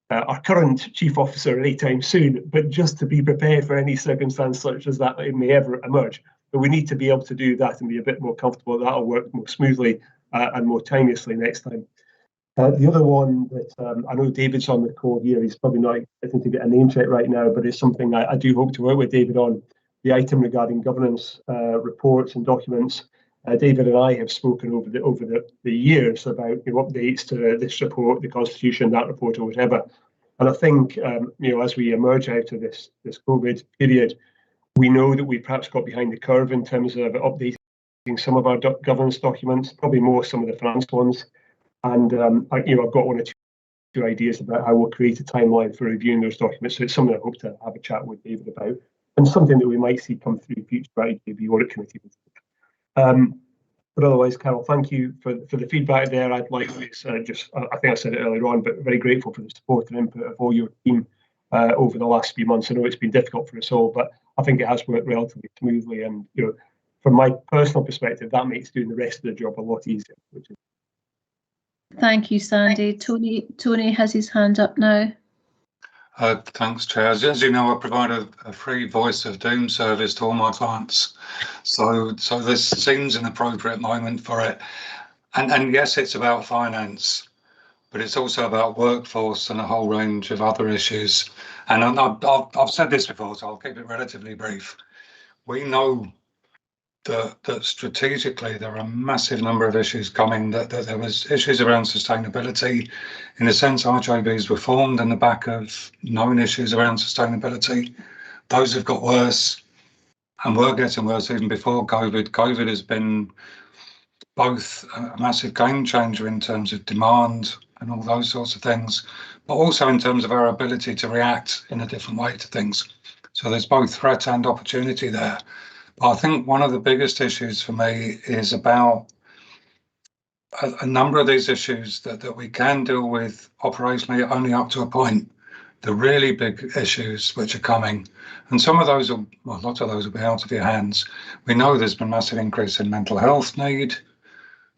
our current chief officer anytime soon, but just to be prepared for any circumstance such as that may ever emerge. But we need to be able to do that and be a bit more comfortable. That'll work more smoothly and more timelessly next time. The other one that I know David's on the call here, he's probably not expecting to get a name check right now, but it's something I do hope to work with David on, the item regarding governance reports and documents. David and I have spoken over the years about updates to this report, the Constitution, that report, or whatever. And I think as we emerge out of this COVID period, we know that we perhaps got behind the curve in terms of updating some of our governance documents, probably more some of the finance ones. And I've got one or two ideas about how we'll create a timeline for reviewing those documents. So it's something I hope to have a chat with David about, and something that we might see come through future IJB Audit Committee. But otherwise, Carol, thank you for the feedback there. I'd like to I think I said it earlier on, but very grateful for the support and input of all your team over the last few months. I know it's been difficult for us all, but I think it has worked relatively smoothly. And from my personal perspective, that makes doing the rest of the job a lot easier. Thank you, Sandy. Tony has his hand up now. Thanks, Chair. As you know, I provide a free voice of doom service to all my clients. So this seems an appropriate moment for it. And yes, it's about finance, but it's also about workforce and a whole range of other issues. And I've said this before, so I'll keep it relatively brief. We know that strategically there are a massive number of issues coming, that there was issues around sustainability. In a sense, IJBs were formed in the back of known issues around sustainability. Those have got worse and were getting worse even before COVID. COVID has been both a massive game changer in terms of demand and all those sorts of things, but also in terms of our ability to react in a different way to things. So there's both threat and opportunity there. But I think one of the biggest issues for me is about a number of these issues that we can deal with operationally only up to a point. The really big issues which are coming, and some of those, a lot of those will be out of your hands. We know there's been a massive increase in mental health need.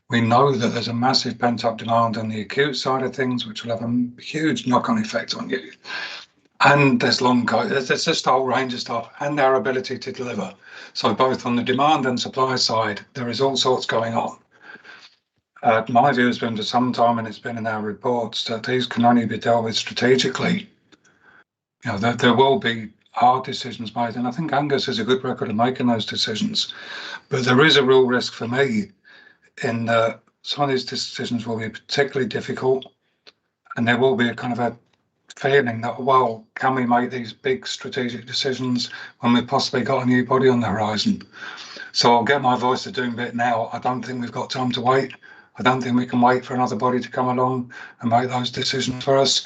We know that there's a massive pent-up demand on the acute side of things, which will have a huge knock-on effect on you. And there's long COVID, there's just a whole range of stuff, and our ability to deliver. So both on the demand and supply side, there is all sorts going on. My view has been for some time, and it's been in our reports, that these can only be dealt with strategically. There will be hard decisions made, and I think Angus has a good record of making those decisions. But there is a real risk for me in that some of these decisions will be particularly difficult, and there will be a kind of a feeling that, well, can we make these big strategic decisions when we've possibly got a new body on the horizon? So I'll get my voice of doom bit now. I don't think we've got time to wait. I don't think we can wait for another body to come along and make those decisions for us.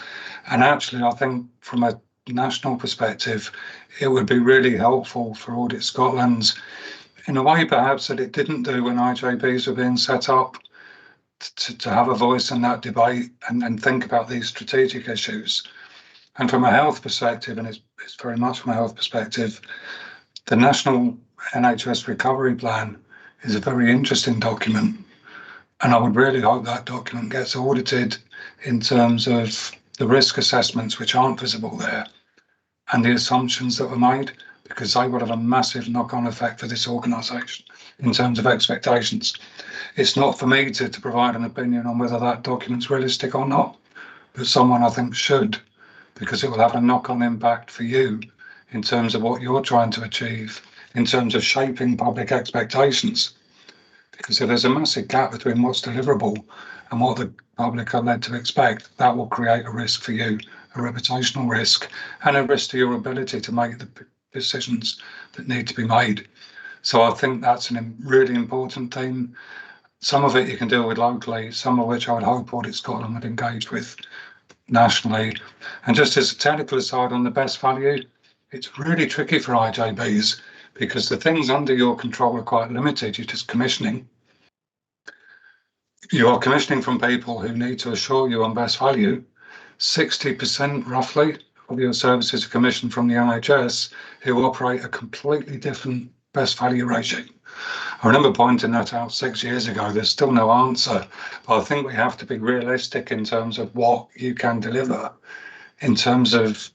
And actually, I think from a national perspective, it would be really helpful for Audit Scotland, in a way perhaps that it didn't do when IJBs were being set up, to have a voice in that debate and think about these strategic issues. And from a health perspective, and it's very much from a health perspective, the National Nhs Recovery Plan is a very interesting document. And I would really hope that document gets audited in terms of the risk assessments which aren't visible there and the assumptions that were made, because they would have a massive knock-on effect for this organisation in terms of expectations. It's not for me to provide an opinion on whether that document's realistic or not, but someone I think should, because it will have a knock-on impact for you in terms of what you're trying to achieve, in terms of shaping public expectations. Because if there's a massive gap between what's deliverable and what the public are led to expect, that will create a risk for you, a reputational risk, and a risk to your ability to make the decisions that need to be made. So I think that's a really important theme. Some of it you can deal with locally, some of which I would hope Audit Scotland would engage with nationally. And just as a technical aside on the best value, it's really tricky for IJBs because the things under your control are quite limited. You're just commissioning. You are commissioning from people who need to assure you on best value. 60% roughly of your services are commissioned from the NHS, who operate a completely different best value regime. I remember pointing that out 6 years ago. There's still no answer, but I think we have to be realistic in terms of what you can deliver, in terms of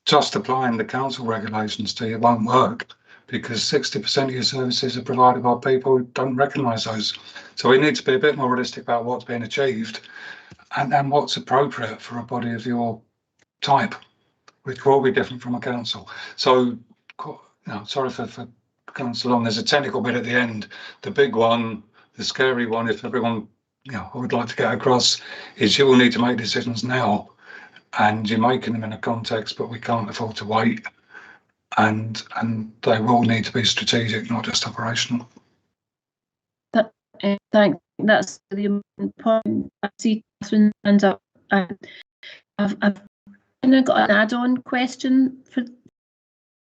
just applying the council regulations to you won't work, because 60% of your services are provided by people who don't recognise those. So we need to be a bit more realistic about what's being achieved and what's appropriate for a body of your type, which will be different from a council. So, sorry for going so long. There's a technical bit at the end. The big one, the scary one, if everyone, I would like to get across, is you will need to make decisions now, and you're making them in a context, but we can't afford to wait. And they will need to be strategic, not just operational. Thanks. That's the important. I see Catherine hand up. I've kind of got an add-on question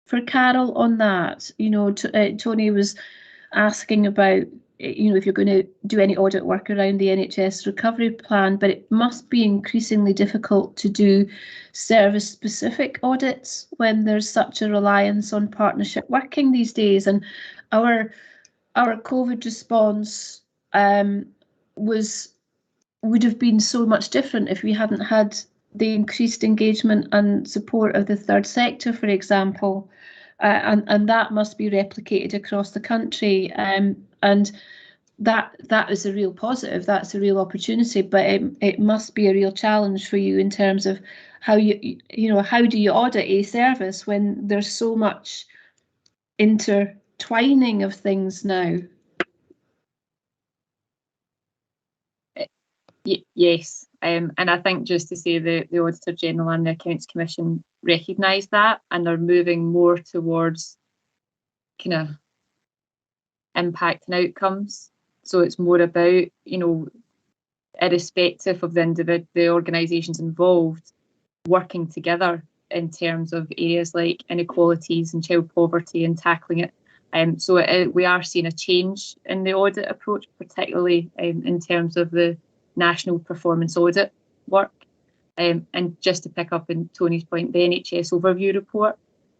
for Carol on that. Tony was asking about, if you're going to do any audit work around the NHS Recovery Plan, but it must be increasingly difficult to do service-specific audits when there's such a reliance on partnership working these days. And our COVID response would have been so much different if we hadn't had the increased engagement and support of the third sector, for example, and that must be replicated across the country. And that is a real positive. That's a real opportunity, but it must be a real challenge for you in terms of how how do you audit a service when there's so much intertwining of things now. Yes, and I think just to say the Auditor General and the Accounts Commission recognise that, and they're moving more towards kind of impact and outcomes. So it's more about, irrespective of the organisations involved, working together in terms of areas like inequalities and child poverty and tackling it. So we are seeing a change in the audit approach, particularly in terms of the national performance audit work. And just to pick up on Tony's point, the NHS overview report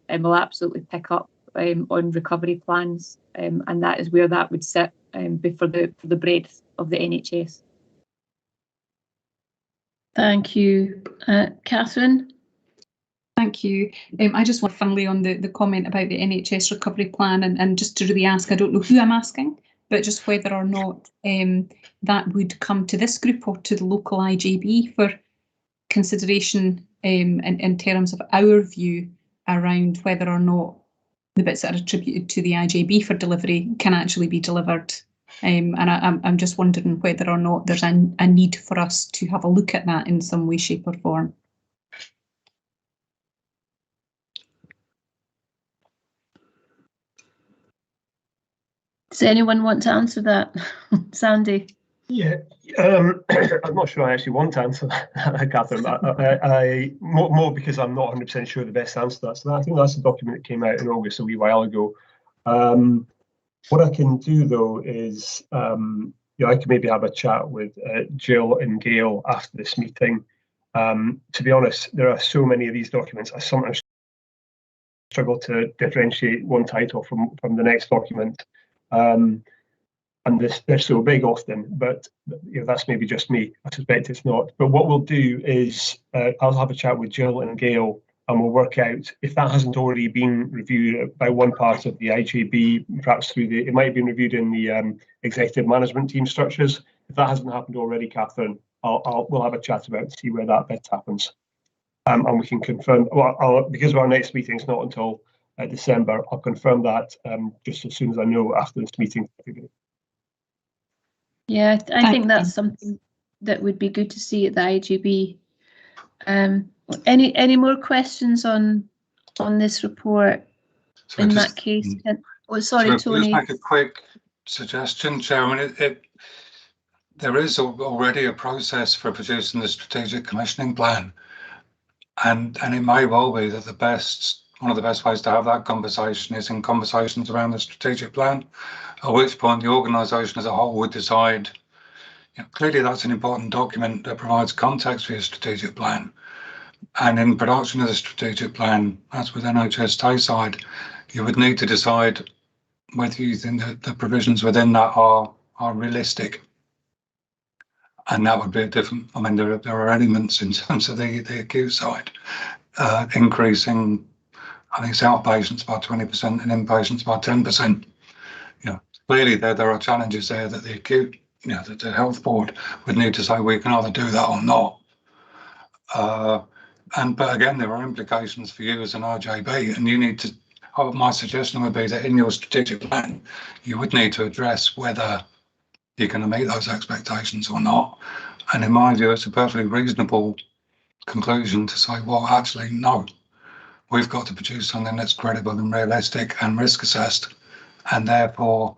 will absolutely pick up on recovery plans, and that is where that would sit for the breadth of the NHS. Thank you. Catherine? Thank you. I just want finally on the comment about the NHS Recovery Plan and just to really ask, I don't know who I'm asking, but just whether or not that would come to this group or to the local IJB for consideration in terms of our view around whether or not the bits that are attributed to the IJB for delivery can actually be delivered. And I'm just wondering whether or not there's a need for us to have a look at that in some way, shape or form. Does anyone want to answer that? Sandy? Yeah, I'm not sure I actually want to answer that, Catherine. I more because I'm not 100% sure the best answer to that. So I think that's a document that came out in August a wee while ago. What I can do though is, I can maybe have a chat with Jill and Gail after this meeting. To be honest, there are so many of these documents. I sometimes struggle to differentiate one title from the next document. they're so big often, but that's maybe just me. I suspect it's not. But what we'll do is I'll have a chat with Jill and Gail, and we'll work out if that hasn't already been reviewed by one part of the IJB, perhaps it might have been reviewed in the executive management team structures. If that hasn't happened already, Catherine, we'll have a chat about to see where that bit happens, and we can confirm. Well, because our next meeting is not until December, I'll confirm that just as soon as I know after this meeting. Yeah, I think that's something that would be good to see at the IJB. Any more questions on this report? So in that case, sorry, Tony. Just make a quick suggestion, Chairman. There is already a process for producing the strategic commissioning plan, and it may well be that one of the best ways to have that conversation is in conversations around the strategic plan, at which point the organisation as a whole would decide. Clearly, that's an important document that provides context for your strategic plan. And in production of the strategic plan, as with NHS Tayside, you would need to decide whether you think that the provisions within that are realistic. And that would be a different, I mean, there are elements in terms of the acute side, increasing, I think it's outpatients by 20% and inpatients by 10%. Clearly there are challenges there that the acute, that the health board would need to say we can either do that or not. But again, there are implications for you as an IJB, and you need to. My suggestion would be that in your strategic plan, you would need to address whether you're going to meet those expectations or not. And in my view, it's a perfectly reasonable conclusion to say, well, actually, no, we've got to produce something that's credible and realistic and risk assessed, and therefore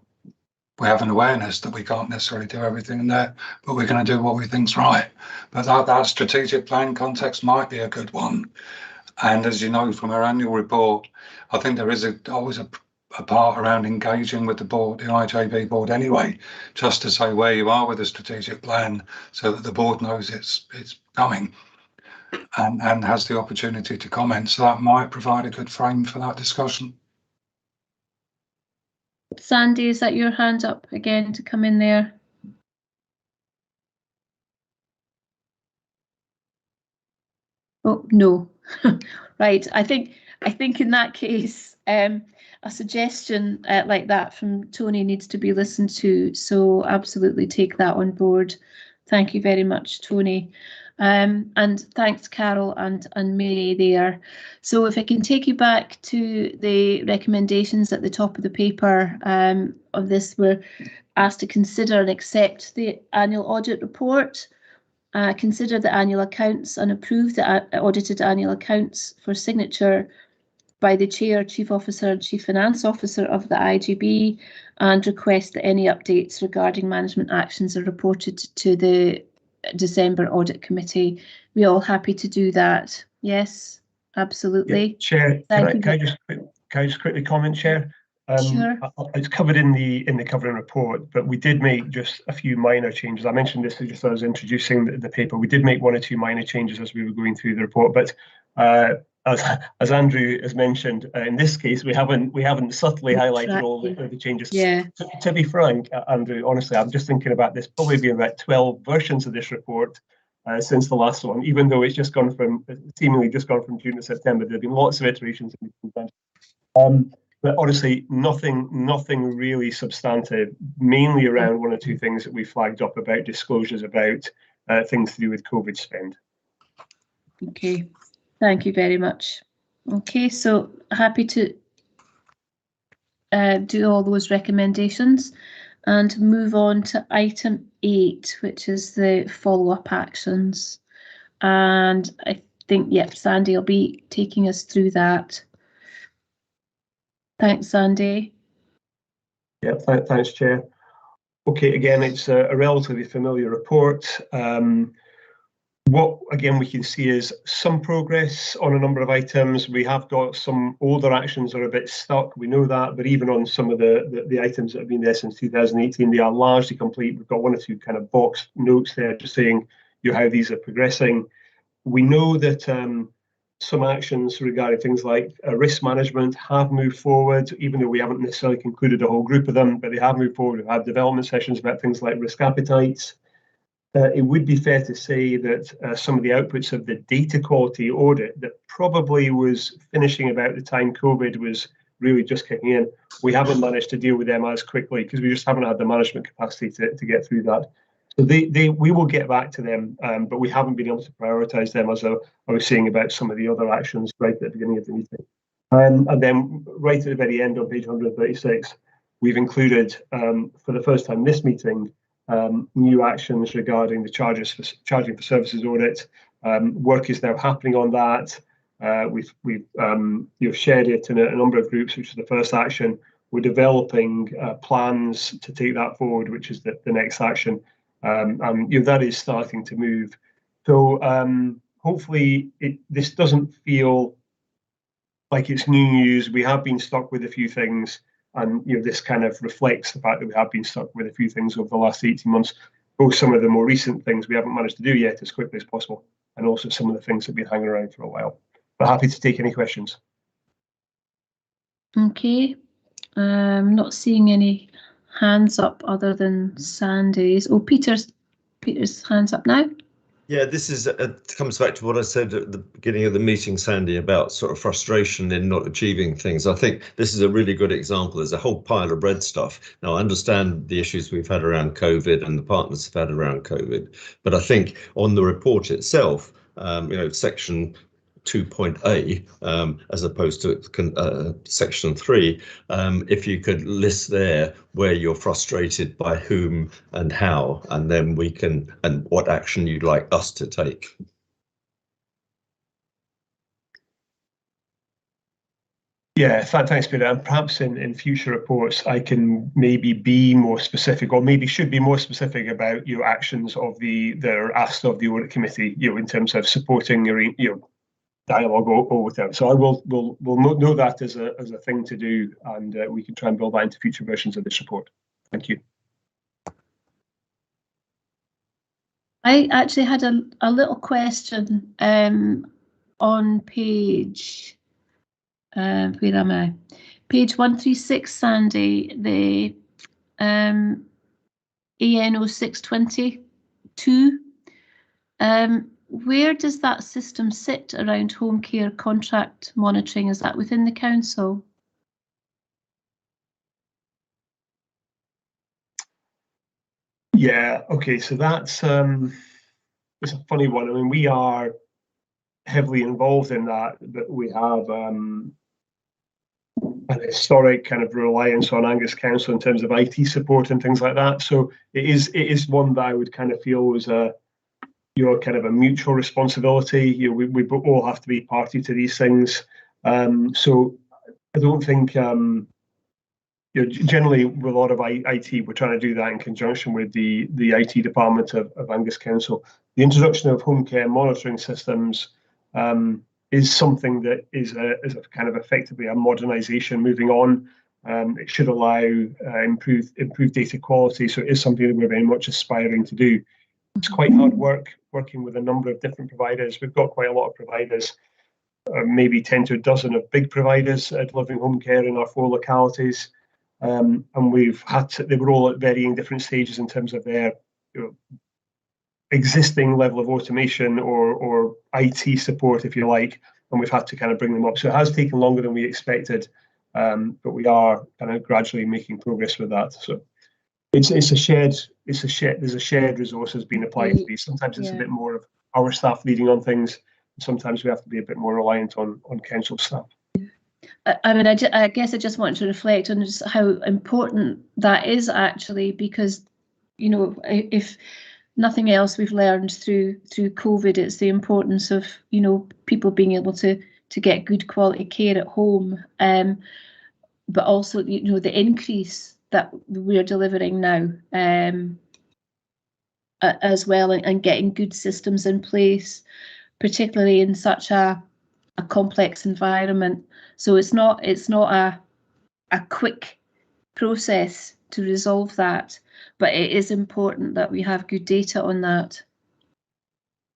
we have an awareness that we can't necessarily do everything in there, but we're going to do what we think's right. But that strategic plan context might be a good one. And as you know from our annual report, I think there is always a part around engaging with the board, the IJB board anyway, just to say where you are with the strategic plan so that the board knows it's coming and has the opportunity to comment. So that might provide a good frame for that discussion. Sandy, is that your hand up again to come in there? Oh, no. Right. I think in that case, a suggestion like that from Tony needs to be listened to. So absolutely take that on board. Thank you very much, Tony. And thanks, Carol and Mary there. So if I can take you back to the recommendations at the top of the paper of this, we're asked to consider and accept the annual audit report, consider the annual accounts and approve the audited annual accounts for signature by the Chair, Chief Officer and Chief Finance Officer of the IJB, and request that any updates regarding management actions are reported to the December Audit Committee. We all happy to do that? Yes, absolutely. Yeah, Chair, can I just quickly comment, Chair? Sure. It's covered in the covering report, but we did make just a few minor changes. I mentioned this just as I was introducing the paper. We did make one or two minor changes as we were going through the report, but as Andrew has mentioned, in this case we haven't subtly highlighted all the changes. Yeah. To be frank, Andrew, honestly, I'm just thinking about this probably being about 12 versions of this report since the last one, even though it's seemingly just gone from June to September. There have been lots of iterations. But honestly, nothing really substantive, mainly around one or two things that we flagged up about disclosures about things to do with COVID spend. Okay, thank you very much. Okay, so happy to do all those recommendations and move on to item 8, which is the follow-up actions. And I think, yep, Sandy will be taking us through that. Thanks, Sandy. Yeah, thanks, Chair. Okay, again, it's a relatively familiar report. What, again, we can see is some progress on a number of items. We have got some older actions that are a bit stuck. We know that, but even on some of the items that have been there since 2018, they are largely complete. We've got one or two kind of box notes there just saying how these are progressing. We know that some actions regarding things like risk management have moved forward, even though we haven't necessarily concluded a whole group of them, but they have moved forward. We've had development sessions about things like risk appetites. It would be fair to say that some of the outputs of the data quality audit that probably was finishing about the time COVID was really just kicking in, we haven't managed to deal with them as quickly because we just haven't had the management capacity to get through that. So we will get back to them, but we haven't been able to prioritise them, as I was saying about some of the other actions right at the beginning of the meeting. And then right at the very end on page 136, we've included, for the first time this meeting, new actions regarding the charging for services audit. Work is now happening on that. We've shared it in a number of groups, which is the first action. We're developing plans to take that forward, which is the next action. And that is starting to move. So hopefully this doesn't feel like it's new news. We have been stuck with a few things, and this kind of reflects the fact that we have been stuck with a few things over the last 18 months, both some of the more recent things we haven't managed to do yet as quickly as possible, and also some of the things that have been hanging around for a while. But happy to take any questions. Okay, not seeing any hands up other than Sandy's. Oh, Peter's hands up now. Yeah, this is comes back to what I said at the beginning of the meeting, Sandy, about sort of frustration in not achieving things. I think this is a really good example. There's a whole pile of red stuff. Now, I understand the issues we've had around COVID and the partners have had around COVID, but I think on the report itself, section 2.A as opposed to section 3, if you could list there where you're frustrated by whom and how, and then we can, and what action you'd like us to take. Yeah, thanks, Peter. And perhaps in future reports, I can maybe be more specific, or maybe should be more specific about your actions of that are asked of the audit committee, in terms of supporting your dialogue all with them. So we'll know that as a thing to do, and we can try and build that into future versions of this report. Thank you. I actually had a little question on page, where am I? Page 136, Sandy, the AN 0622. Where does that system sit around home care contract monitoring? Is that within the council? Yeah, okay, so that's it's a funny one. I mean, we are heavily involved in that, but we have an historic kind of reliance on Angus Council in terms of IT support and things like that. So it is one that I would kind of feel was kind of a mutual responsibility. We all have to be party to these things. So I don't think, generally with a lot of IT, we're trying to do that in conjunction with the IT department of Angus Council. The introduction of home care monitoring systems is something that is a kind of effectively a modernisation moving on. It should allow improved data quality. So it is something that we're very much aspiring to do. It's quite hard work working with a number of different providers. We've got quite a lot of providers, maybe 10 to a dozen of big providers delivering home care in our 4 localities. And we've had they were all at varying different stages in terms of their existing level of automation or IT support, if you like, and we've had to kind of bring them up. So it has taken longer than we expected, but we are kind of gradually making progress with that. So there's a shared resource has been applied to these. Sometimes it's a bit more of our staff leading on things. Sometimes we have to be a bit more reliant on council staff. I mean, I guess I just want to reflect on just how important that is actually, because, if nothing else we've learned through COVID, it's the importance of, people being able to get good quality care at home, but also, the increase that we're delivering now as well, and getting good systems in place, particularly in such a complex environment. So it's not a quick process to resolve that, but it is important that we have good data on that.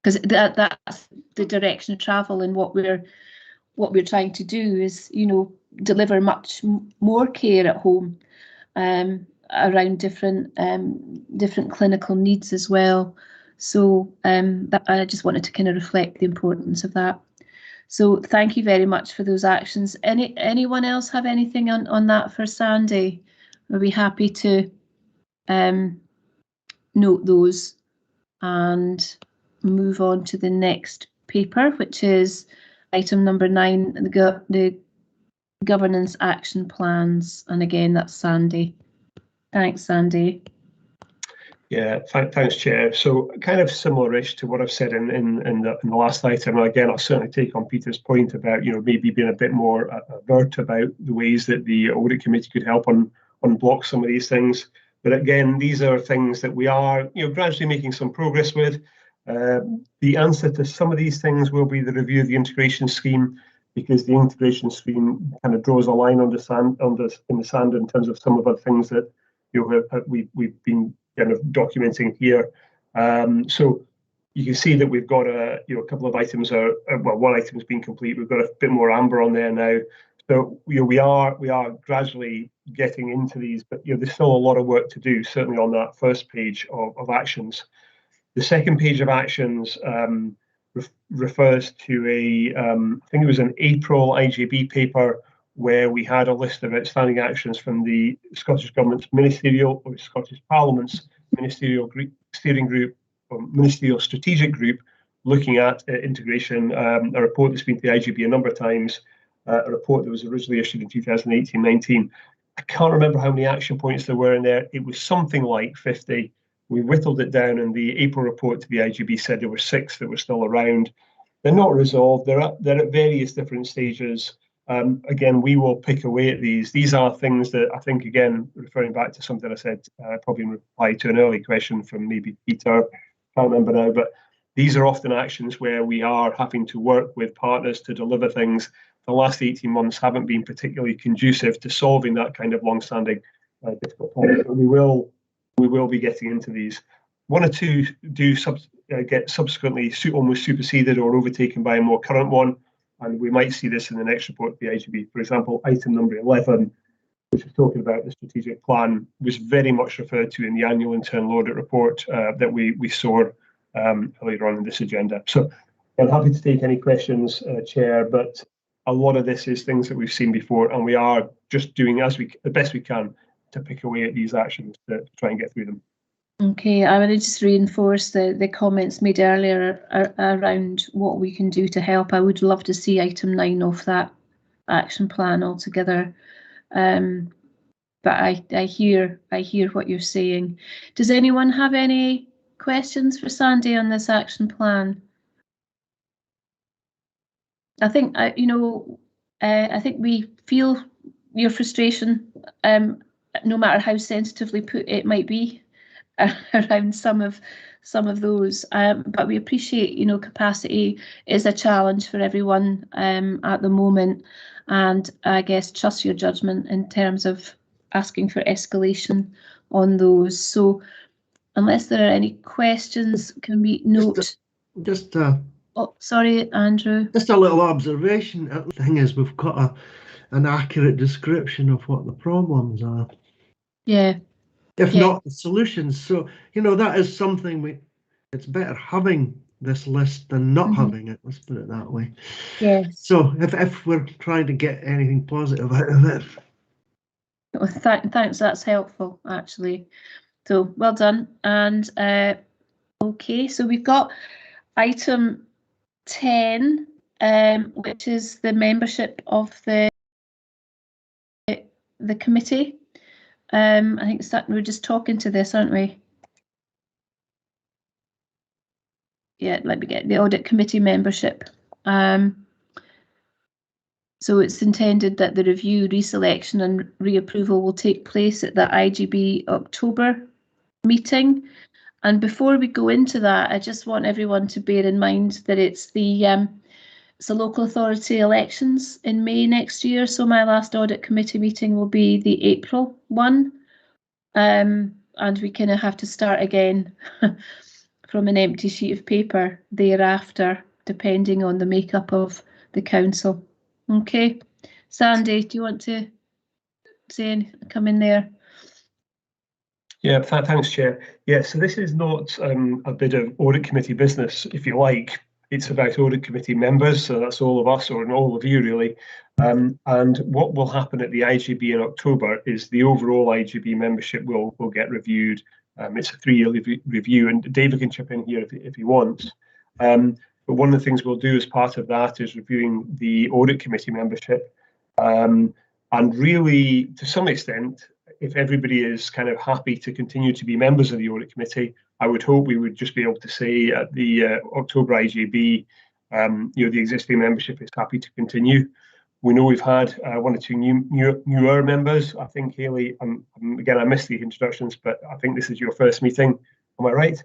because that's the direction of travel, and what we're trying to do is, you know, deliver much more care at home around different clinical needs as well. So that, I just wanted to kind of reflect the importance of that. So thank you very much for those actions. Anyone else have anything on that for Sandy? Are we happy to note those and move on to the next paper, which is item number 9, the governance action plans. And again, that's Sandy. Thanks, Sandy. Yeah, thanks, Chair. So kind of similar-ish to what I've said in the last item. Again, I'll certainly take on Peter's point about, you know, maybe being a bit more overt about the ways that the Audit Committee could help unblock some of these things. But again, these are things that we are, you know, gradually making some progress with. The answer to some of these things will be the review of the integration scheme, because the integration scheme kind of draws a line in the sand in terms of some of the things that, you know, we've been kind of documenting here. So you can see that we've got a couple of items well, one item has been complete. We've got a bit more amber on there now. So, you know, we are gradually getting into these, but, you know, there's still a lot of work to do, certainly on that first page of actions. The second page of actions refers to I think it was an April IJB paper, where we had a list of outstanding actions from the Scottish Government's Ministerial, or Scottish Parliament's Ministerial Steering Group, or Ministerial Strategic Group, looking at integration. A report that's been to the IJB a number of times, a report that was originally issued in 2018-19. I can't remember how many action points there were in there. It was something like 50. We whittled it down, and the April report to the IJB said there were 6 that were still around. They're not resolved. They're at various different stages. Again, we will pick away at these. These are things that I think, again, referring back to something I said, probably in reply to an early question from maybe Peter, can't remember now, but these are often actions where we are having to work with partners to deliver things. The last 18 months haven't been particularly conducive to solving that kind of long-standing difficult problem. But we will be getting into these. 1 or 2 do get subsequently almost superseded or overtaken by a more current one. And we might see this in the next report to the IJB. For example, item number 11, which is talking about the strategic plan, was very much referred to in the annual internal audit report that we saw earlier on in this agenda. So I'm happy to take any questions, Chair, but a lot of this is things that we've seen before, and we are just doing the best we can to pick away at these actions to try and get through them. Okay, I want to just reinforce the comments made earlier around what we can do to help. I would love to see item 9 off that action plan altogether. But I hear what you're saying. Does anyone have any questions for Sandy on this action plan? I think I think we feel your frustration, no matter how sensitively put it might be, around some of those, but we appreciate, you know, capacity is a challenge for everyone at the moment, and I guess trust your judgment in terms of asking for escalation on those. So unless there are any questions, can we note oh, sorry, Andrew. Just a little observation. The thing is, we've got an accurate description of what the problems are. Yeah. If not the solutions. So, you know, that is something it's better having this list than not having it, let's put it that way. Yeah. So if we're trying to get anything positive out of it. Well, thanks, that's helpful actually. So well done. And okay, so we've got item 10, which is the membership of the committee. I think we're just talking to this, aren't we? Yeah, let me get the audit committee membership. So it's intended that the review, reselection and reapproval will take place at the IJB October meeting. And before we go into that, I just want everyone to bear in mind that it's the local authority elections in May next year. So my last audit committee meeting will be the April one. And we kind of have to start again from an empty sheet of paper thereafter, depending on the makeup of the council. Okay, Sandy, do you want to come in there? Yeah, thanks, Chair. Yeah, so this is not a bit of audit committee business, if you like. It's about audit committee members, so that's all of us, or all of you really. And what will happen at the IJB in October is the overall IJB membership will get reviewed. It's a 3-year review, and David can chip in here if he wants. But one of the things we'll do as part of that is reviewing the audit committee membership. And really, to some extent, if everybody is kind of happy to continue to be members of the audit committee, I would hope we would just be able to say at the October IJB, the existing membership is happy to continue. We know we've had 1 or 2 newer members. I think, Hayley, again, I missed the introductions, but I think this is your first meeting. Am I right?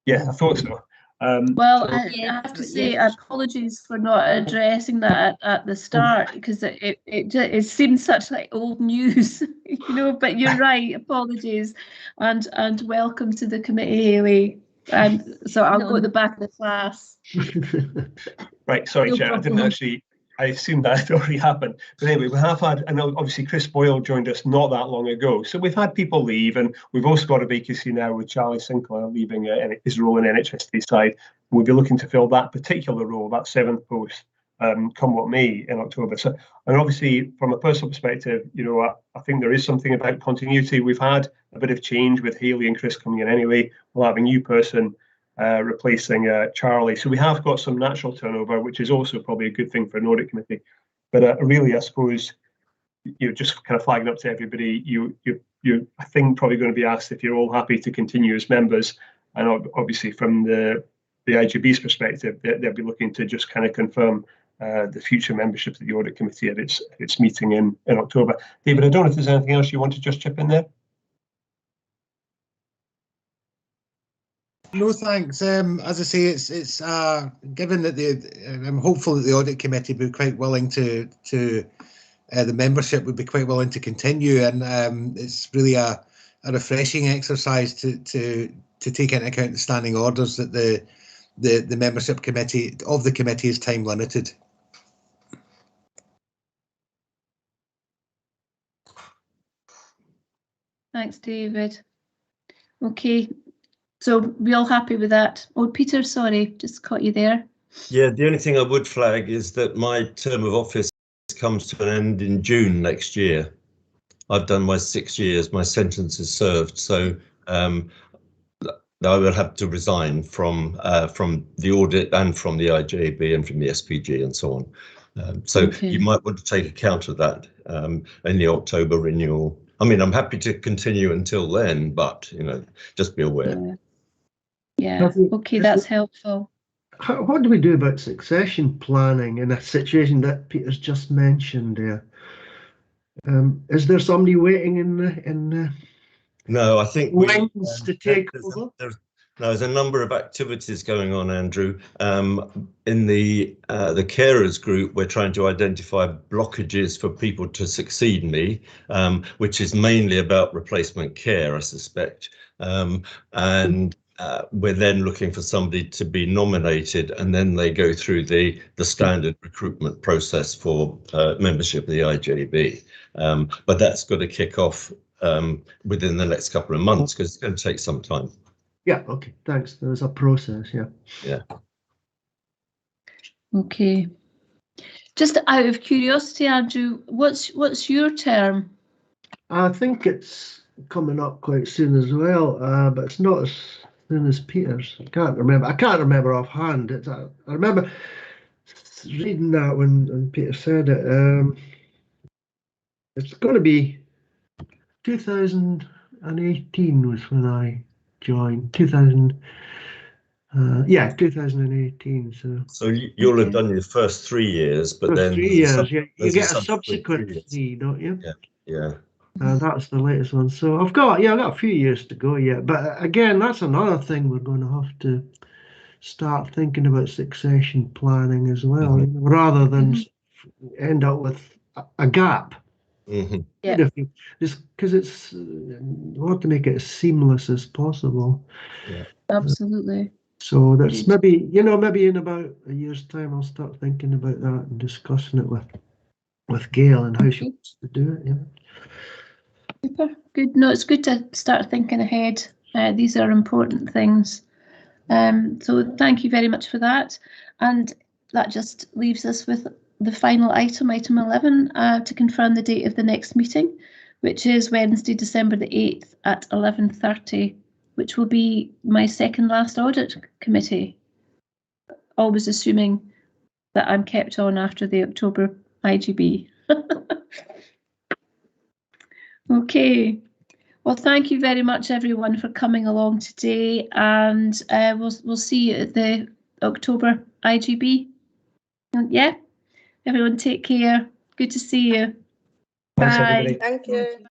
Yeah, I thought so. Well, I have to say apologies for not addressing that at the start, because it seems such like old news, but you're right, apologies, and welcome to the committee, Hayley. And so I'll go at the back of the class. Right, sorry, no Chair, problem. I didn't actually, I assumed that had already happened. But anyway, we have had, and obviously Chris Boyle joined us not that long ago. So we've had people leave, and we've also got a vacancy now with Charlie Sinclair leaving his role in NHS side. We'll be looking to fill that particular role, that 7th post, come what may in October. So, and obviously from a personal perspective, I think there is something about continuity. We've had a bit of change with Hayley and Chris coming in anyway. We'll have a new person replacing Charlie. So we have got some natural turnover, which is also probably a good thing for an audit committee. But really, I suppose, just kind of flagging up to everybody, you're I think probably going to be asked if you're all happy to continue as members. And obviously from the IJB's perspective, they'll be looking to just kind of confirm the future membership of the audit committee at its meeting in October. David, I don't know if there's anything else you want to just chip in there. No, thanks. As I say, it's given that I'm hopeful that the audit committee would be quite willing to the membership would be quite willing to continue, and it's really a refreshing exercise to take into account the standing orders that the membership committee of the committee is time limited. Thanks, David. Okay. So we all happy with that? Oh, Peter, sorry, just caught you there. Yeah, the only thing I would flag is that my term of office comes to an end in June next year. I've done my 6 years, my sentence is served, so I will have to resign from the audit and from the IJB and from the SPG and so on. So okay. You might want to take account of that in the October renewal. I mean, I'm happy to continue until then, but just be aware. Yeah, okay, that's helpful. What do we do about succession planning in a situation that Peter's just mentioned there? Is there somebody waiting in the No, I think wings to take over? There's a number of activities going on, Andrew. In the carers group, we're trying to identify blockages for people to succeed me, which is mainly about replacement care, I suspect. And we're then looking for somebody to be nominated, and then they go through the standard recruitment process for membership of the IJB. But that's got to kick off within the next couple of months, because it's going to take some time. Yeah, okay, thanks. There's a process, yeah. Yeah. Okay. Just out of curiosity, Andrew, what's your term? I think it's coming up quite soon as well, but it's not as soon as Peter's. I can't remember offhand. I remember reading that when Peter said it. It's going to be 2018 was when I joined. 2018. So you'll have done your first 3 years, but then 3 years. You get a subsequent 3, don't you? Yeah. That's the latest one. So I've got a few years to go yet. But again, that's another thing we're going to have to start thinking about succession planning as well, rather than end up with a gap. Mhm. Yeah. Because it's we want to make it as seamless as possible. Yeah. Absolutely. So that's Good. maybe in about a year's time I'll start thinking about that and discussing it with Gail and how she wants to do it. Yeah. Super. Good. No, it's good to start thinking ahead. These are important things. So thank you very much for that. And that just leaves us with the final item 11, to confirm the date of the next meeting, which is Wednesday, December the 8th at 11:30, which will be my second last audit committee. Always assuming that I'm kept on after the October IJB. Okay. Well, thank you very much, everyone, for coming along today, and we'll see you at the October IJB. Yeah, everyone, take care. Good to see you. Thanks, Bye. everybody. Thank you.